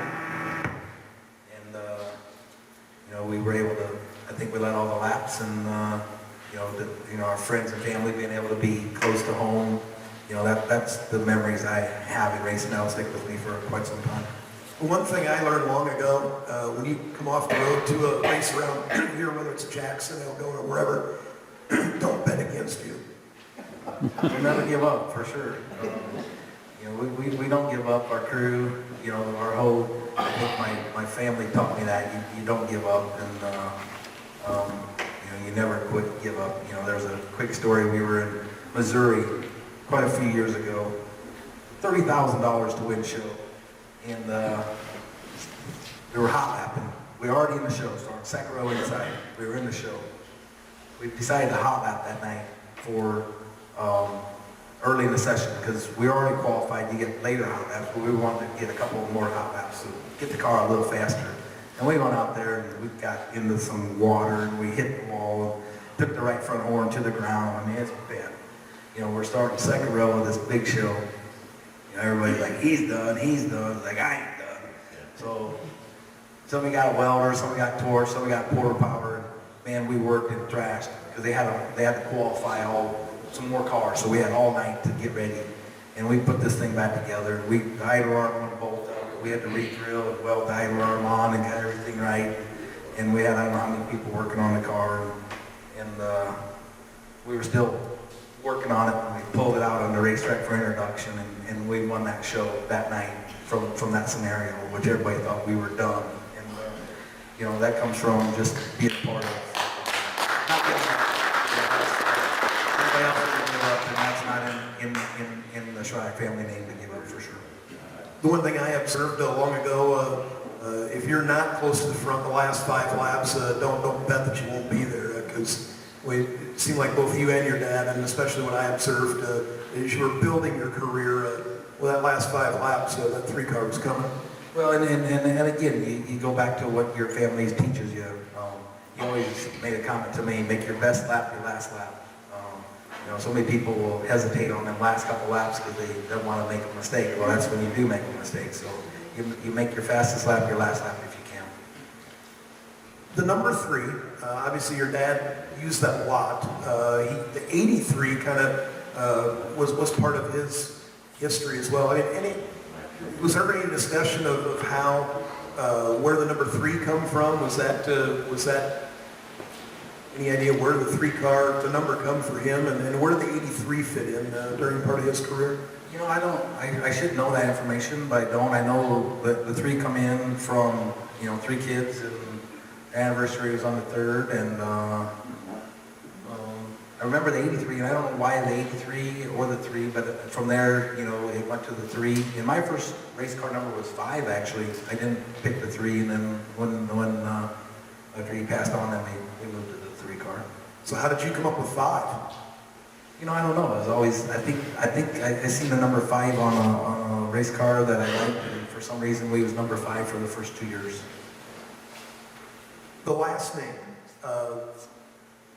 and we were able to. I think we led all the laps, and our friends and family being able to be close to home. That's the memories I have in racing. That'll stick with me for quite some time. One thing I learned long ago, when you come off the road to a race around here, whether it's Jackson, Algona, or wherever, don't bet against you. We never give up, for sure. We don't give up. Our crew, our whole, I think my family taught me that. You don't give up, and you never quit, give up. There's a quick story. We were in Missouri quite a few years ago, $30,000 to win show. And we were hot lapping. We were already in the show, so second row inside. We were in the show. We decided to hot lap that night for early in the session because we were already qualified to get later hot laps, but we wanted to get a couple more hot laps to get the car a little faster. And we went out there and we got into some water and we hit the wall and took the right front horn to the ground. It's bad. We're starting second row of this big show. Everybody's like, he's done. Like, I ain't done. So somebody got a welder, somebody got torch, somebody got porter power. Man, we worked and thrashed because they had to qualify some more cars. So we had all night to get ready. and we put this thing back together. We idle arm one bolt out. We had to re-drill and weld the idle arm on and got everything right. And we had, I don't know how many people working on the car, and we were still working on it, and we pulled it out on the racetrack for introduction, and we won that show that night from that scenario, which everybody thought we were done. And you know, that comes from just being a part of not getting everybody else didn't give up, and that's not in the Shryock family name to give up for sure. The one thing I observed long ago, if you're not close to the front the last 5 laps, don't bet that you won't be there, because it seemed like both you and your dad, and especially what I observed, as you were building your career, well, that last 5 laps, that 3 car was coming. Well, and again, you go back to what your family teaches you. You always made a comment to me, make your best lap your last lap. You know, so many people will hesitate on them last couple laps because they don't want to make a mistake. Well, that's when you do make a mistake. So you make your fastest lap your last lap if you can. The number 3, obviously your dad used that a lot. The 83 kind of was part of his history as well. I mean, was there any discussion of how, where the number 3 come from? Was that any idea where the 3 car, the number come for him, and where did the 83 fit in during part of his career? You know, I should know that information, but I don't. I know that the 3 come in from, you know, 3 kids, and the anniversary was on the 3rd, and I remember the 83, and I don't know why the 83 or the 3, but from there, you know, it went to the 3. And my first race car number was 5, actually. I didn't pick the 3, and then when after he passed on, then we moved to the 3 car. So how did you come up with 5? You know, I don't know. It was always, I think I seen the number 5 on a race car that I liked, and for some reason we was number 5 for the first 2 years. The last name.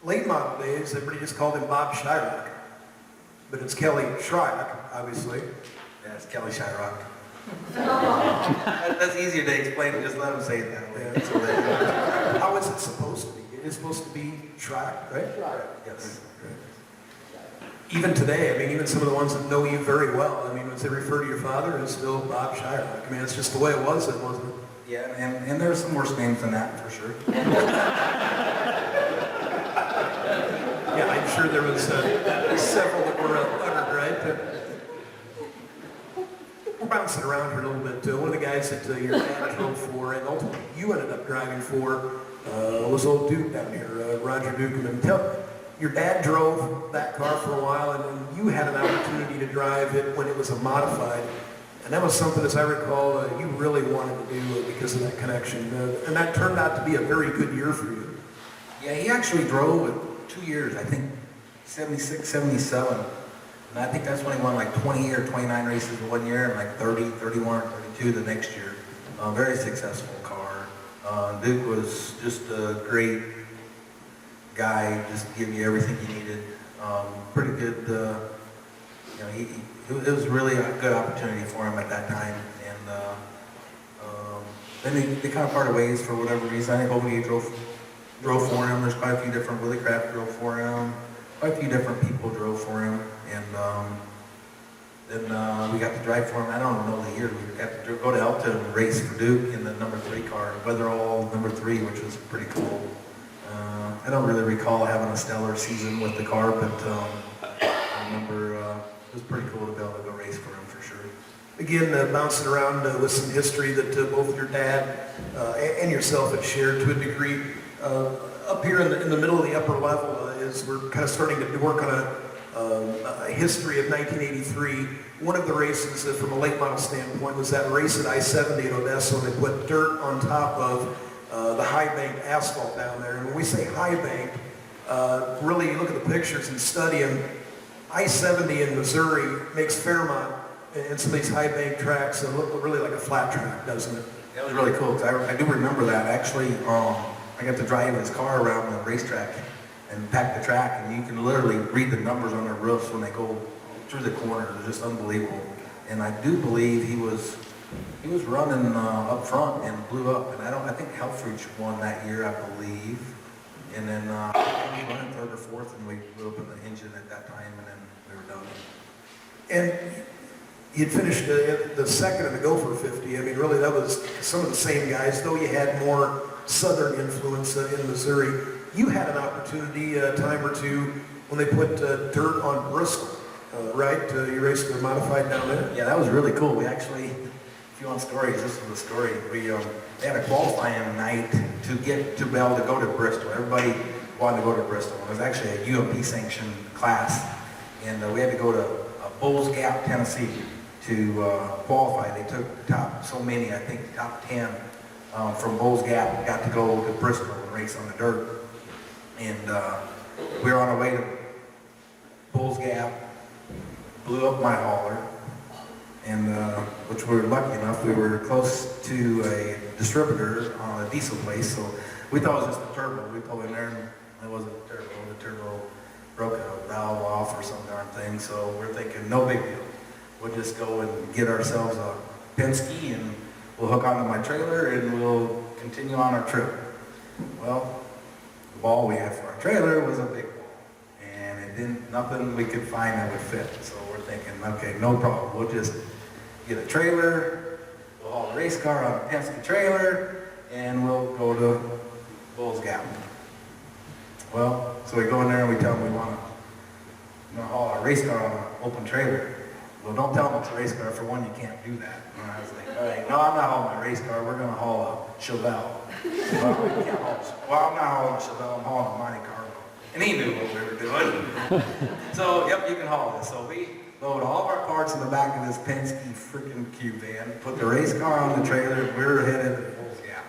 Late model days, everybody just called him Bob Shryock, but it's Kelly Shryock, obviously. Yeah, it's Kelly Shryock. That's easier to explain, just let him say it that way. Yeah. So that, How is it supposed to be? It is supposed to be Shryock, right? yes. Even today, I mean, even some of the ones that know you very well, I mean, when they refer to your father, it's still Bob Shryock. I mean, it's just the way it was, wasn't it? Yeah, and there's some worse names than that, for sure. Yeah, I'm sure there was several that were uttered, right? We're bouncing around here a little bit. One of the guys that your dad drove for, and ultimately you ended up driving for, was old Duke down here, Roger Duke. Your dad drove that car for a while, and then you had an opportunity to drive it when it was a modified. And that was something, as I recall, you really wanted to do because of that connection. And that turned out to be a very good year for you. Yeah, he actually drove it 2 years, I think 76, 77. And I think that's when he won like 20 or 29 races in 1 year, and like 30, 31, 32 the next year. Very successful car. Duke was just a great guy, just giving you everything you needed. Pretty good, you know, it was really a good opportunity for him at that time. And then they kind of parted ways for whatever reason. I think Ogie drove for him. There's quite a few different, Willie Kraft drove for him. Quite a few different people drove for him. And then we got to drive for him. I don't know the year. We got to go to Elton and race for Duke in the number 3 car, Weatherall number 3, which was pretty cool. I don't really recall having a stellar season with the car, but I remember it was pretty cool to be able to go race for him for sure. Again, bouncing around with some history that both your dad and yourself had shared to a degree. Up here in the middle of the upper level is we're kind of starting to work on a history of 1983. One of the races from a late model standpoint was that race at I-70 in Odessa. They put dirt on top of the high-banked asphalt down there. And when we say high-banked, really you look at the pictures and study them. I-70 in Missouri makes Fairmont and some of these high-banked tracks look really like a flat track, doesn't it? That was really cool, because I do remember that. Actually, I got to drive his car around the racetrack and pack the track, and you can literally read the numbers on their roofs when they go through the corner. They're just unbelievable. And I do believe he was running up front and blew up, and I think Helfrich won that year, I believe. And then we won in 3rd or 4th, and we blew up in the engine at that time, and then we were done. And You'd finished the second in the Gopher 50. I mean, really, that was some of the same guys, though you had more Southern influence in Missouri. You had an opportunity a time or two when they put dirt on Bristol, right? You raced the modified down there? Yeah, that was really cool. We actually, if you want stories, this was a story. They had a qualifying night to be able to go to Bristol. Everybody wanted to go to Bristol. It was actually a UMP sanctioned class, and we had to go to Bulls Gap, Tennessee to qualify. They took the top, so many, I think the top 10 from Bulls Gap got to go to Bristol and race on the dirt. And we were on our way to Bulls Gap, blew up my hauler, and which we were lucky enough, we were close to a distributor on a diesel place, so we thought it was just a turbo. We pulled in there and it wasn't a turbo. The turbo broke a valve off or some darn thing, so we're thinking no big deal. We'll just go and get ourselves a Penske and we'll hook onto my trailer and we'll continue on our trip. Well, the ball we had for our trailer was a big ball, and nothing we could find that would fit. So we're thinking, okay, no problem. We'll just get a trailer, we'll haul a race car on a Penske trailer, and we'll go to Bulls Gap. Well, so we go in there and we tell them we want to haul a race car on an open trailer. Well, don't tell them it's a race car. For one, you can't do that. And I was like, all right, no, I'm not hauling my race car. We're going to haul a Chevelle. Well, I'm not hauling a Chevelle. I'm hauling a Monte Carlo. And he knew what we were doing. So, yep, you can haul this. So we load all of our parts in the back of this Penske freaking Q van, put the race car on the trailer, and we're headed to Bulls Gap.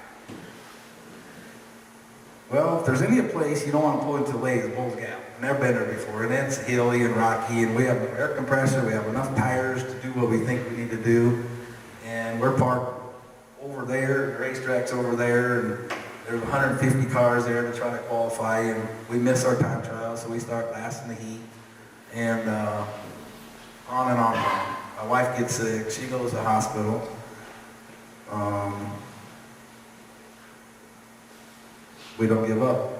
Well, if there's any place you don't want to pull into late, it's Bulls Gap. Never been there before, and it's hilly and rocky, and we have an air compressor, we have enough tires to do what we think we need to do, and we're parked over there, the racetrack's over there, and there's 150 cars there to try to qualify, and we miss our time trial, so we start lasting the heat, and on and on. My wife gets sick, she goes to the hospital. We don't give up.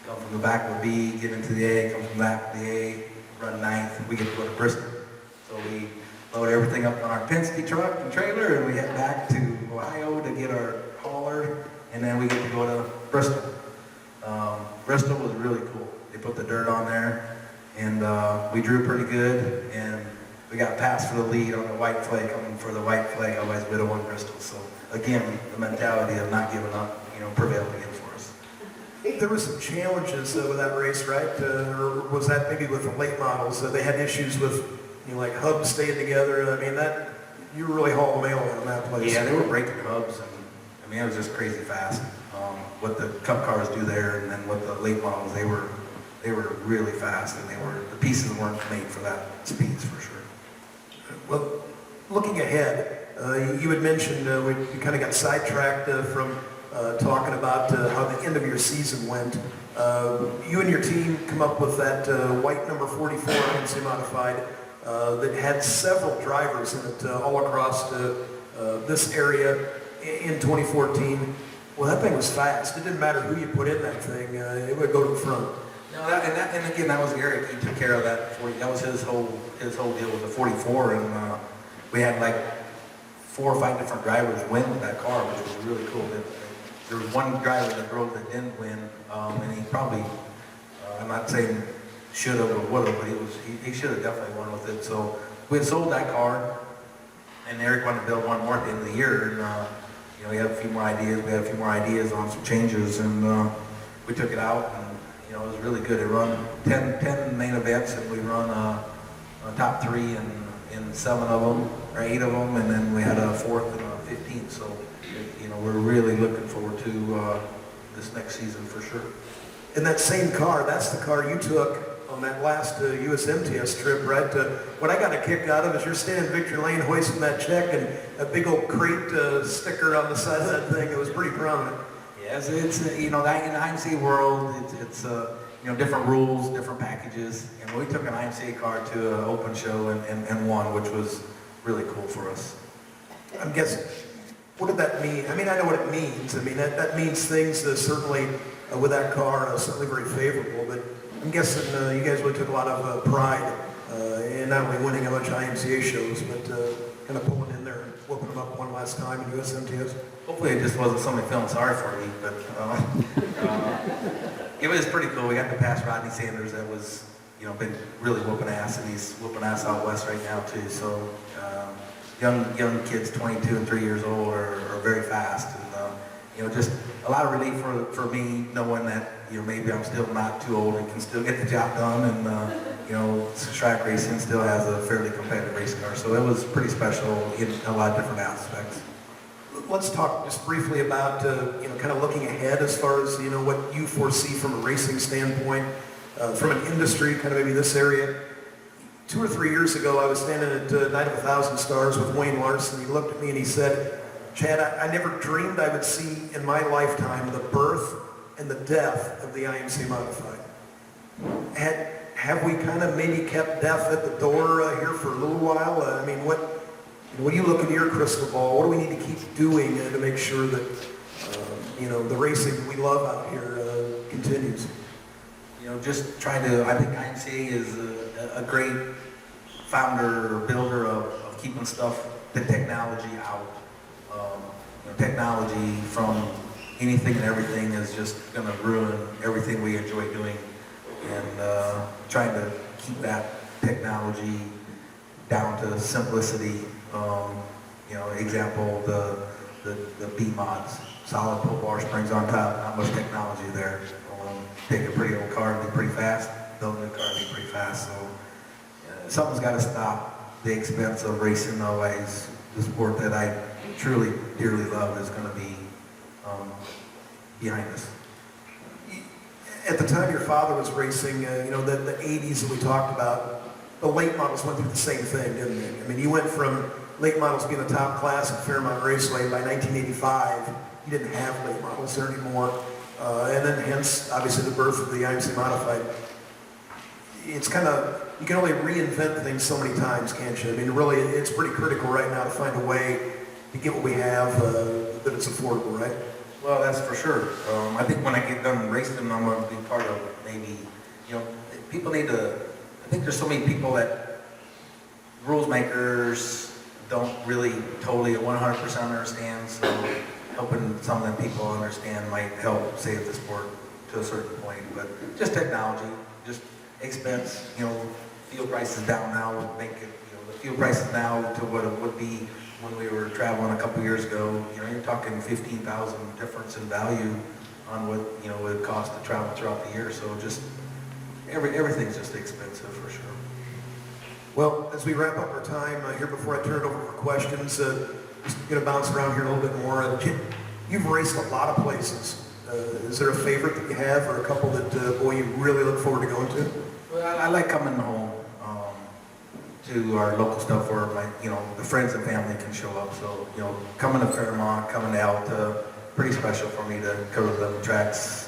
Come from the back of the B, get into the A, come from the back of the A, run ninth, and we get to go to Bristol. So we load everything up on our Penske truck and trailer, and we head back to Ohio to get our hauler, and then we get to go to Bristol. Bristol was really cool. They put the dirt on there, and we drew pretty good, and we got passed for the lead on the white flag, coming for the white flag, otherwise we'd have won Bristol. So again, the mentality of not giving up, prevailed again for us. There were some challenges with that race, right? Or was that maybe with the late models? They had issues with, like hubs staying together. I mean, that you really hauled the mail on that place. Yeah, they were breaking hubs, and it was just crazy fast. What the Cup cars do there, and then what the late models, they were really fast, and the pieces weren't made for that speeds for sure. Well, looking ahead, you had mentioned we kind of got sidetracked from talking about how the end of your season went. You and your team come up with that white number 44 IMC modified that had several drivers in it all across this area in 2014. Well, that thing was fast. It didn't matter who you put in that thing; it would go to the front. No, and again, that was Eric. He took care of that. That was his whole deal with the 44, and we had like 4 or 5 different drivers win with that car, which was really cool. There was one driver that drove that didn't win, and he probably, I'm not saying should have or would have, but he should have definitely won with it. So we had sold that car, and Eric wanted to build one more at the end of the year, and we had a few more ideas. We had a few more ideas on some changes, and we took it out, and it was really good. It run 10 main events, and we run a top 3 in 7 of them, or 8 of them, and then we had a 4th and a 15th. So, we're really looking forward to this next season for sure. And that same car, that's the car you took on that last USMTS trip, right? What I got a kick out of is you're standing in Victory Lane hoisting that check and a big old crate sticker on the side of that thing. It was pretty prominent. Yes, it's that in the IMCA world, it's different rules, different packages, and we took an IMCA car to an open show and won, which was really cool for us. I'm guessing, what did that mean? I mean, I know what it means. I mean, that means things certainly with that car, certainly very favorable, but I'm guessing you guys really took a lot of pride in not only winning a bunch of IMCA shows, but kind of pulling in there and whooping them up one last time in USMTS. Hopefully it just wasn't somebody feeling sorry for me, but it was pretty cool. We got to pass Rodney Sanders that was, been really whooping ass, and he's whooping ass out west right now too. So young kids, 22 and 3 years old, are very fast, and just a lot of relief for me knowing that maybe I'm still not too old and can still get the job done, and Shryock Racing still has a fairly competitive race car, so it was pretty special in a lot of different aspects. Let's talk just briefly about kind of looking ahead as far as what you foresee from a racing standpoint, from an industry, kind of maybe this area. 2 or 3 years ago, I was standing at Night of 1,000 Stars with Wayne Larson. He looked at me and he said, "Chad, I never dreamed I would see in my lifetime the birth and the death of the IMC Modified." Have we kind of maybe kept death at the door here for a little while? I mean, what do you look into your crystal ball? What do we need to keep doing to make sure that the racing we love out here continues? Just trying to, I think IMCA is a great founder or builder of keeping the technology out. Technology from anything and everything is just going to ruin everything we enjoy doing, and trying to keep that technology down to simplicity. Example, the B-mods, solid pull bar springs on top, not much technology there. Take a pretty old car and be pretty fast, build a new car and be pretty fast. So something's got to stop the expense of racing. Otherwise, the sport that I truly, dearly love is going to be behind us. At the time your father was racing, the 80s that we talked about, the late models went through the same thing, didn't they? I mean, you went from late models being the top class at Fairmount Raceway. By 1985, you didn't have late models there anymore. And then hence, obviously, the birth of the IMC Modified. It's kind of, you can only reinvent things so many times, can't you? I mean, really, it's pretty critical right now to find a way to get what we have that it's affordable, right? Well, that's for sure. I think when I get done racing, I'm going to be part of maybe, people need to, I think there's so many people that rules makers don't really totally 100% understand, so helping some of them people understand might help save the sport to a certain point. But just technology, just expense, fuel prices down now would make it, the fuel prices now to what it would be when we were traveling a couple years ago, you're talking 15,000 difference in value on what, it would cost to travel throughout the year. So just, everything's just expensive for sure. Well, as we wrap up our time here before I turn it over for questions, just going to bounce around here a little bit more. You've raced a lot of places. Is there a favorite that you have, or a couple that, boy, you really look forward to going to? Well, I like coming home to our local stuff where the friends and family can show up. So, coming to Fairmont, coming to Alta, pretty special for me to cover the tracks.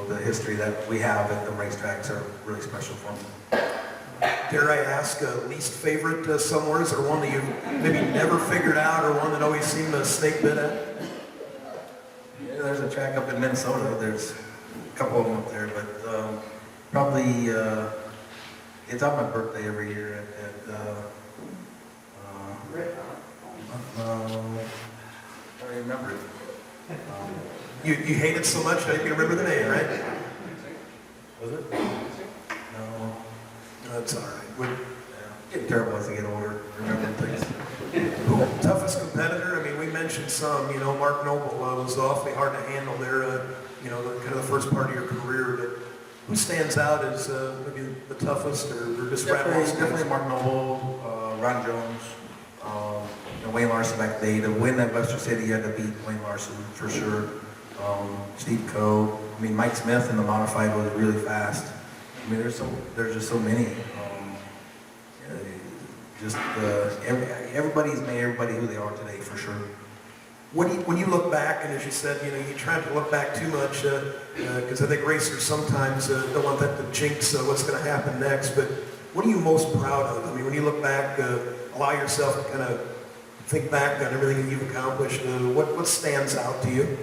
The history that we have at the racetracks are really special for me. Dare I ask, least favorite somewhere? Is there one that you've maybe never figured out, or one that always seemed a snake bit at? Yeah, there's a track up in Minnesota. There's a couple of them up there, but probably it's on my birthday every year I don't remember it. You hate it so much that you can remember the name, right? Was it? No. That's all right. Getting terrible as I get older, remembering things. Toughest competitor? I mean, we mentioned some. Mark Noble was awfully hard to handle there. The kind of the first part of your career. But who stands out as maybe the toughest, or just Definitely Mark Noble, Ron Jones, Wayne Larson back then. To win that Western City, you had to beat Wayne Larson for sure. Steve Coe. I mean, Mike Smith in the modified was really fast. I mean, there's just so many. Everybody's made everybody who they are today for sure. When you look back, and as you said, you try not to look back too much, because I think racers sometimes don't want that to jinx what's going to happen next. But what are you most proud of? I mean, when you look back, allow yourself to kind of think back on everything that you've accomplished. What stands out to you?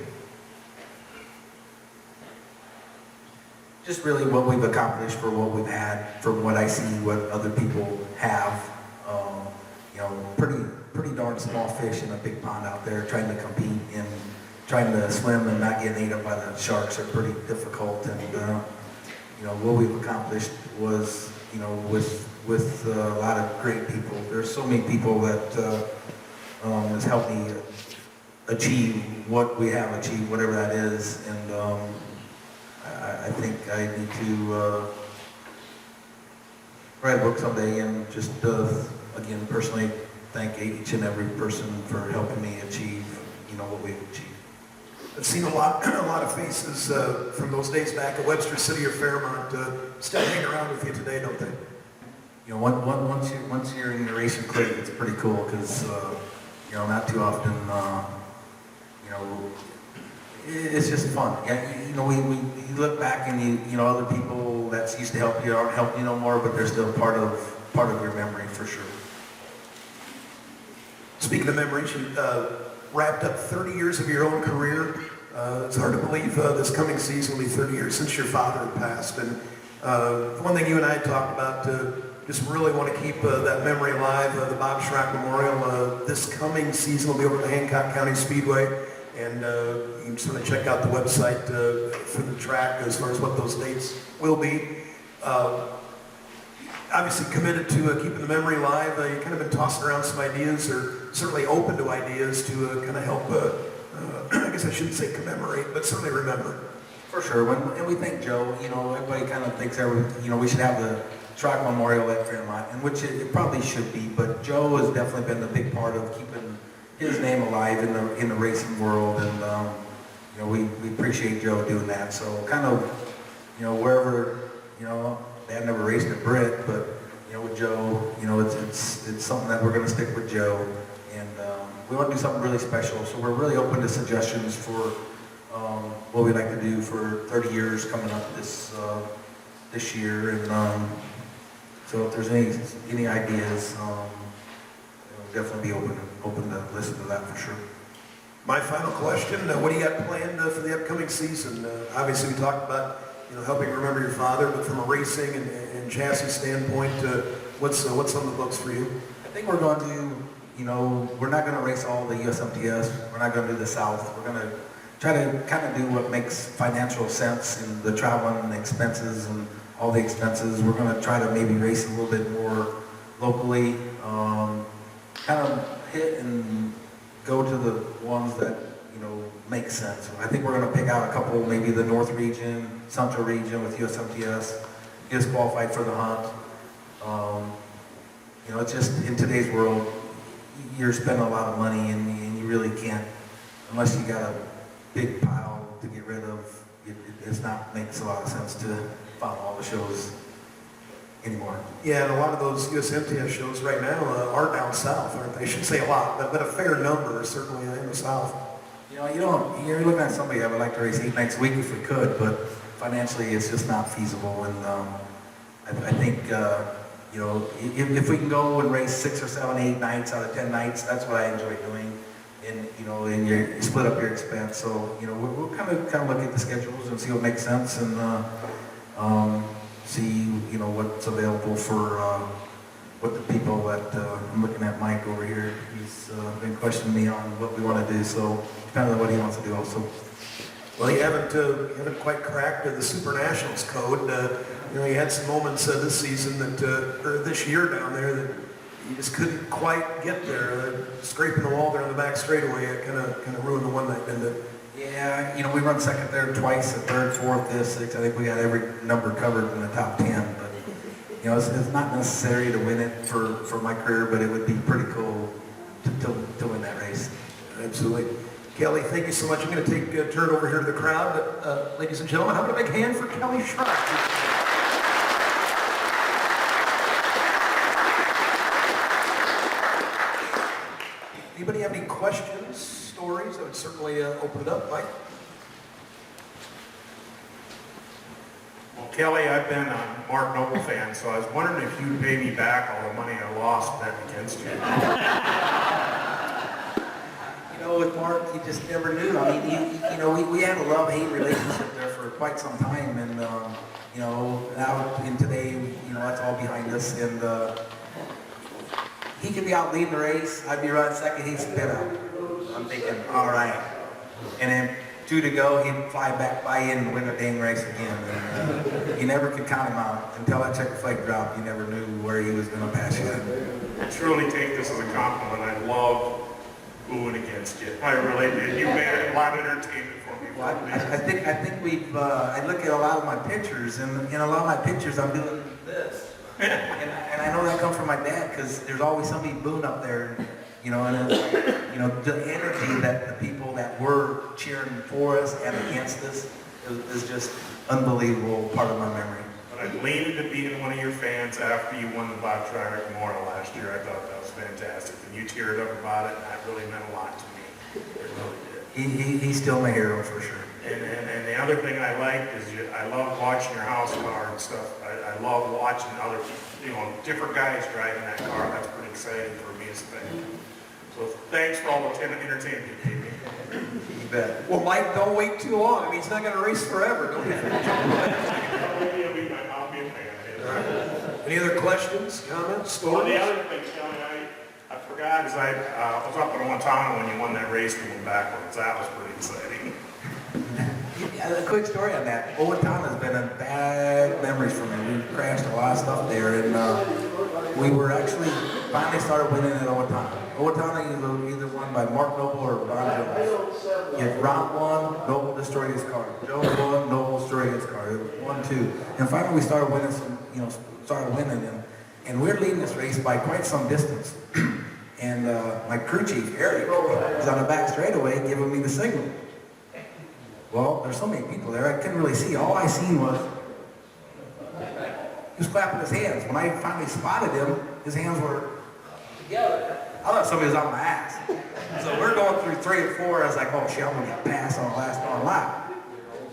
just really what we've accomplished for what we've had, from what I see, what other people have. You know, pretty darn small fish in a big pond out there trying to compete and trying to swim and not get ate up by the sharks are pretty difficult. And you know, what we've accomplished was, you know, with a lot of great people. There's so many people that has helped me achieve what we have achieved, whatever that is. And I think I need to write a book someday and just again personally thank each and every person for helping me achieve, you know, what we've achieved. I've seen a lot of faces from those days back at Webster City or Fairmont still hang around with you today, don't they? You know, once you're in the racing clique, it's pretty cool because you know, not too often, you know, it's just fun. Yeah, you know, you look back and you know, other people that used to help you aren't helping you no more, but they're still part of your memory for sure. Speaking of memories, you wrapped up 30 years of your own career. It's hard to believe this coming season will be 30 years since your father had passed. And the one thing you and I had talked about, just really want to keep that memory alive. The Bob Shryock Memorial this coming season will be over at the Hancock County Speedway. And you can sort of check out the website for the track as far as what those dates will be. Obviously committed to keeping the memory alive. You've kind of been tossing around some ideas, or certainly open to ideas to kind of help, I guess I shouldn't say commemorate, but certainly remember. For sure. And we thank Joe. You know, everybody kind of thinks you know, we should have the track memorial at Fairmont, and which it probably should be, but Joe has definitely been a big part of keeping his name alive in the racing world, and you know, we appreciate Joe doing that. So kind of, you know, wherever, you know, Dad never raced at Britt, but you know, with Joe, you know, it's something that we're going to stick with Joe, and we want to do something really special. So we're really open to suggestions for what we'd like to do for 30 years coming up this year, and so if there's any ideas, we'll definitely be open to listen to that for sure. My final question: what do you got planned for the upcoming season? Obviously, we talked about, you know, helping remember your father, but from a racing and chassis standpoint, what's on the books for you? I think we're going to, you know, we're not going to race all the USMTS. We're not going to do the South. We're going to try to kind of do what makes financial sense in the traveling and the expenses and all the expenses. We're going to try to maybe race a little bit more locally, kind of hit and go to the ones that, you know, make sense. I think we're going to pick out a couple, maybe the North region, Central region with USMTS, get us qualified for the hunt. You know, it's just, in today's world, you're spending a lot of money and you really can't, unless you got a big pile to get rid of, it's not makes a lot of sense to follow all the shows anymore. Yeah, and a lot of those USMTS shows right now are down south, aren't they? I shouldn't say a lot, but a fair number certainly in the south. You know, you're looking at somebody, I would like to race 8 nights a week if we could, but financially it's just not feasible. And I think, you know, if we can go and race 6 or 7, 8 nights out of 10 nights, that's what I enjoy doing. And, you know, and you split up your expense. So, you know, we'll kind of look at the schedules and see what makes sense, and see, you know, what's available for what the people that, I'm looking at Mike over here, he's been questioning me on what we want to do, so depending on what he wants to do also. Well, you haven't quite cracked the Super Nationals code. You know, you had some moments this season that, or this year down there, that you just couldn't quite get there. Scraping the wall there on the back straightaway, it kind of ruined the one night, didn't it? Yeah, you know, we run second there twice, a third, fourth, fifth, sixth. I think we got every number covered in the top 10. But you know, it's not necessary to win it for my career, but it would be pretty cool to win that race. Absolutely. Kelly, thank you so much. I'm going to take a turn over here to the crowd. Ladies and gentlemen, how about a big hand for Kelly Shryock? Anybody have any questions, stories? I would certainly open it up. Mike? Well, Kelly, I've been a Mark Noble fan, so I was wondering if you'd pay me back all the money I lost betting against you. You know, with Mark, you just never knew. I mean, you know, we had a love-hate relationship there for quite some time, and you know, now in today, you know, that's all behind us, and he could be out leading the race, I'd be running second, he'd spin out. I'm thinking, all right, and then 2 to go, he'd fly back by in and win a dang race again. And, you never could count him out until that checker flag dropped. You never knew where he was going to pass you. I truly take this as a compliment. I love booing against you. I really did. You made it a lot of entertainment for me. Well, I think we've. I look at a lot of my pictures, and in a lot of my pictures, I'm doing this, and I know that comes from my dad because there's always somebody booing up there. You know, and it's like, you know, the energy that the people that were cheering for us and against us is just unbelievable part of my memory. But I leaned into being one of your fans after you won the Bob Triarch Memorial last year. I thought that was fantastic. And you teared up about it, and that really meant a lot to me. It really did. He's still my hero for sure. And the other thing I liked is I love watching your house car and stuff. I love watching other, you know, different guys driving that car. That's pretty exciting for me as a fan. So thanks for all the entertainment you gave me. You bet. Well, Mike, don't wait too long. I mean, he's not going to race forever. Don't be afraid to jump away. I'll be a fan. Any other questions, comments, Well, stories? the other thing, Kelly, I forgot is I was up in Owatonna when you won that race going backwards. That was pretty exciting. Yeah, a quick story on that. Owatonna has been a bad memories for me. We crashed a lot of stuff there, and we were actually finally started winning at Owatonna. Owatonna either won by Mark Noble or Ron Jones. If Ron won, Noble destroyed his car. Jones won, Noble destroyed his car. It was 1-2. And finally we started winning some, you know, and we're leading this race by quite some distance. And my crew chief, Eric, was on the back straightaway giving me the signal. Well, there's so many people there, I couldn't really see. All I seen was he was clapping his hands. When I finally spotted him, his hands were together. I thought somebody was on my ass. So we're going through 3 and 4. I was like, oh shit, I'm gonna get passed on the last lap.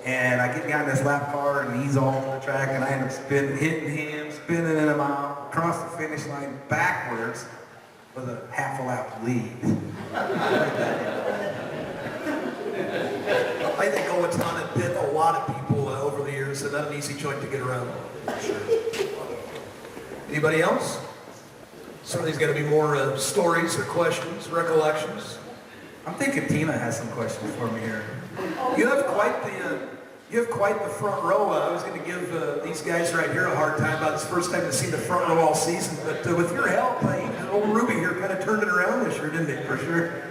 And I get behind this lap car, and he's all over the track, and I end up hitting him, spinning him out, across the finish line backwards with a half a lap lead. I think Owatonna bit a lot of people over the years, so not an easy joint to get around. Anybody else? Certainly there's got to be more stories or questions, recollections. I'm thinking Tina has some questions for me here. You have quite the front row. I was going to give these guys right here a hard time about this first time to see the front row all season, but with your help, old Ruby here kind of turned it around this year, didn't he? For sure.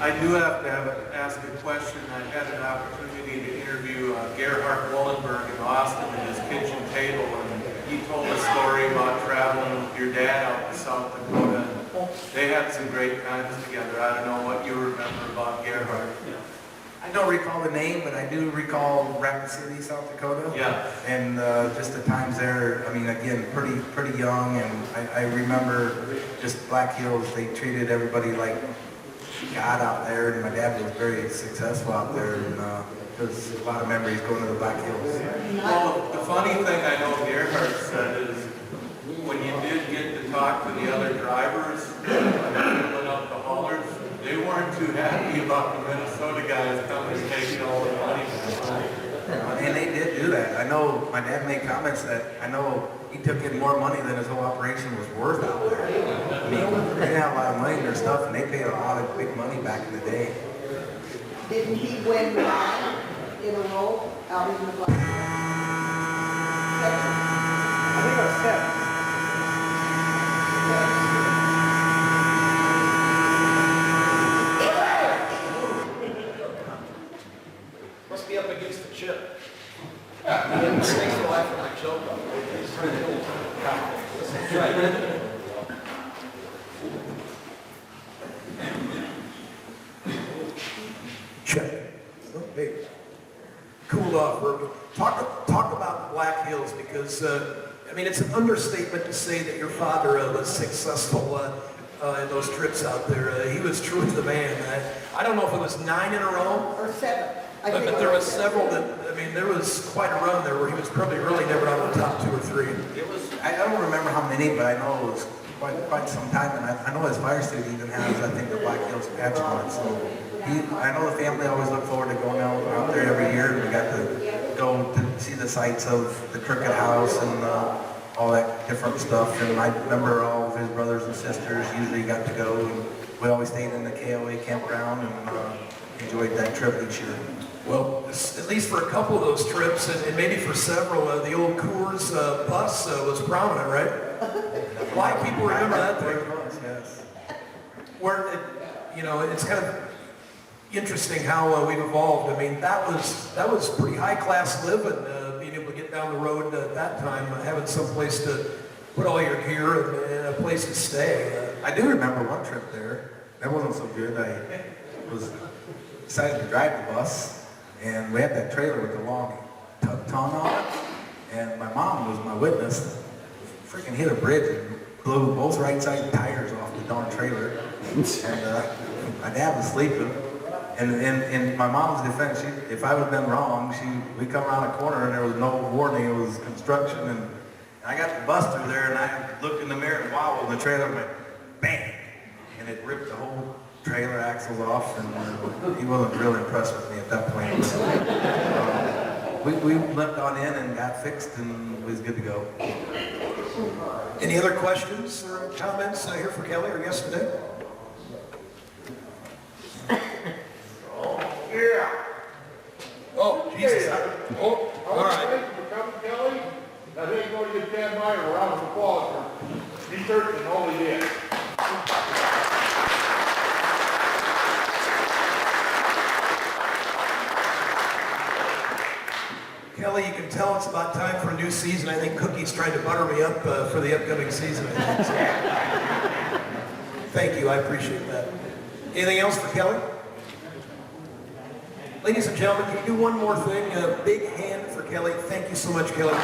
I do have to ask a question. I had an opportunity to interview Gerhard Wallenberg in Austin at his kitchen table, and he told a story about traveling with your dad out to South Dakota. They had some great times together. I don't know what you remember about Gerhard. I don't recall the name, but I do recall Rapid City, South Dakota. Yeah. And just the times there, I mean, again, pretty young, and I remember just Black Hills, they treated everybody like God out there, and my dad was very successful out there, and there's a lot of memories going to the Black Hills. Well, the funny thing I know Gerhard said is when you did get to talk to the other drivers and went up the haulers, they weren't too happy about the Minnesota guys coming and taking all the money. And they did do that. I know my dad made comments that I know he took in more money than his whole operation was worth out there. I mean, they didn't have a lot of money in their stuff, and they paid a lot of big money back in the day. Didn't he win 9 in a row out in the black? I think it was 7. Must be up against the chip. Thanks for laughing at my joke. Check. Okay. Cooled off. Talk about the Black Hills, because I mean, it's an understatement to say that your father was successful in those trips out there. He was truly the man. I don't know if it was 9 in a row, Or 7. but there was several that, I mean, there was quite a run there where he was probably really never on the top 2 or 3. It was, I don't remember how many, but I know it was quite some time, and I know his fire state even has, I think, the Black Hills patch on it, so I know the family always look forward to going out there every year. We got to go to see the sights of the Cricket House and all that different stuff. And I remember all of his brothers and sisters usually got to go. And we always stayed in the KOA campground and enjoyed that trip each year. Well, at least for a couple of those trips, and maybe for several, the old Coors bus was prominent, right? A lot of people remember that thing. Yes. Where, it's kind of interesting how we've evolved. I mean, that was pretty high-class living, being able to get down the road at that time, having some place to put all your gear and a place to stay. I do remember one trip there. That wasn't so good. I was decided to drive the bus, and we had that trailer with the long tongue on it, and my mom was my witness. Freaking hit a bridge and blew both right side tires off the darn trailer. And my dad was sleeping. And in my mom's defense, if I would have been wrong, we come around a corner and there was no warning. It was construction, and I got the bus through there, and I looked in the mirror and wobbled, and the trailer went bang, and it ripped the whole trailer axles off, and he wasn't real impressed with me at that point. So, we limped on in and got fixed, and it was good to go. Any other questions or comments here for Kelly or guests today? Yeah. Oh, Jesus. Oh, all right. Thank you for coming, Kelly. I think you're going to get Dan Meyer a round of applause for researching all he did. Kelly, you can tell it's about time for a new season. I think Cookie's trying to butter me up for the upcoming season. I think. So, thank you, I appreciate that. Anything else for Kelly? Ladies and gentlemen, can you do one more thing? A big hand for Kelly. Thank you so much, Kelly.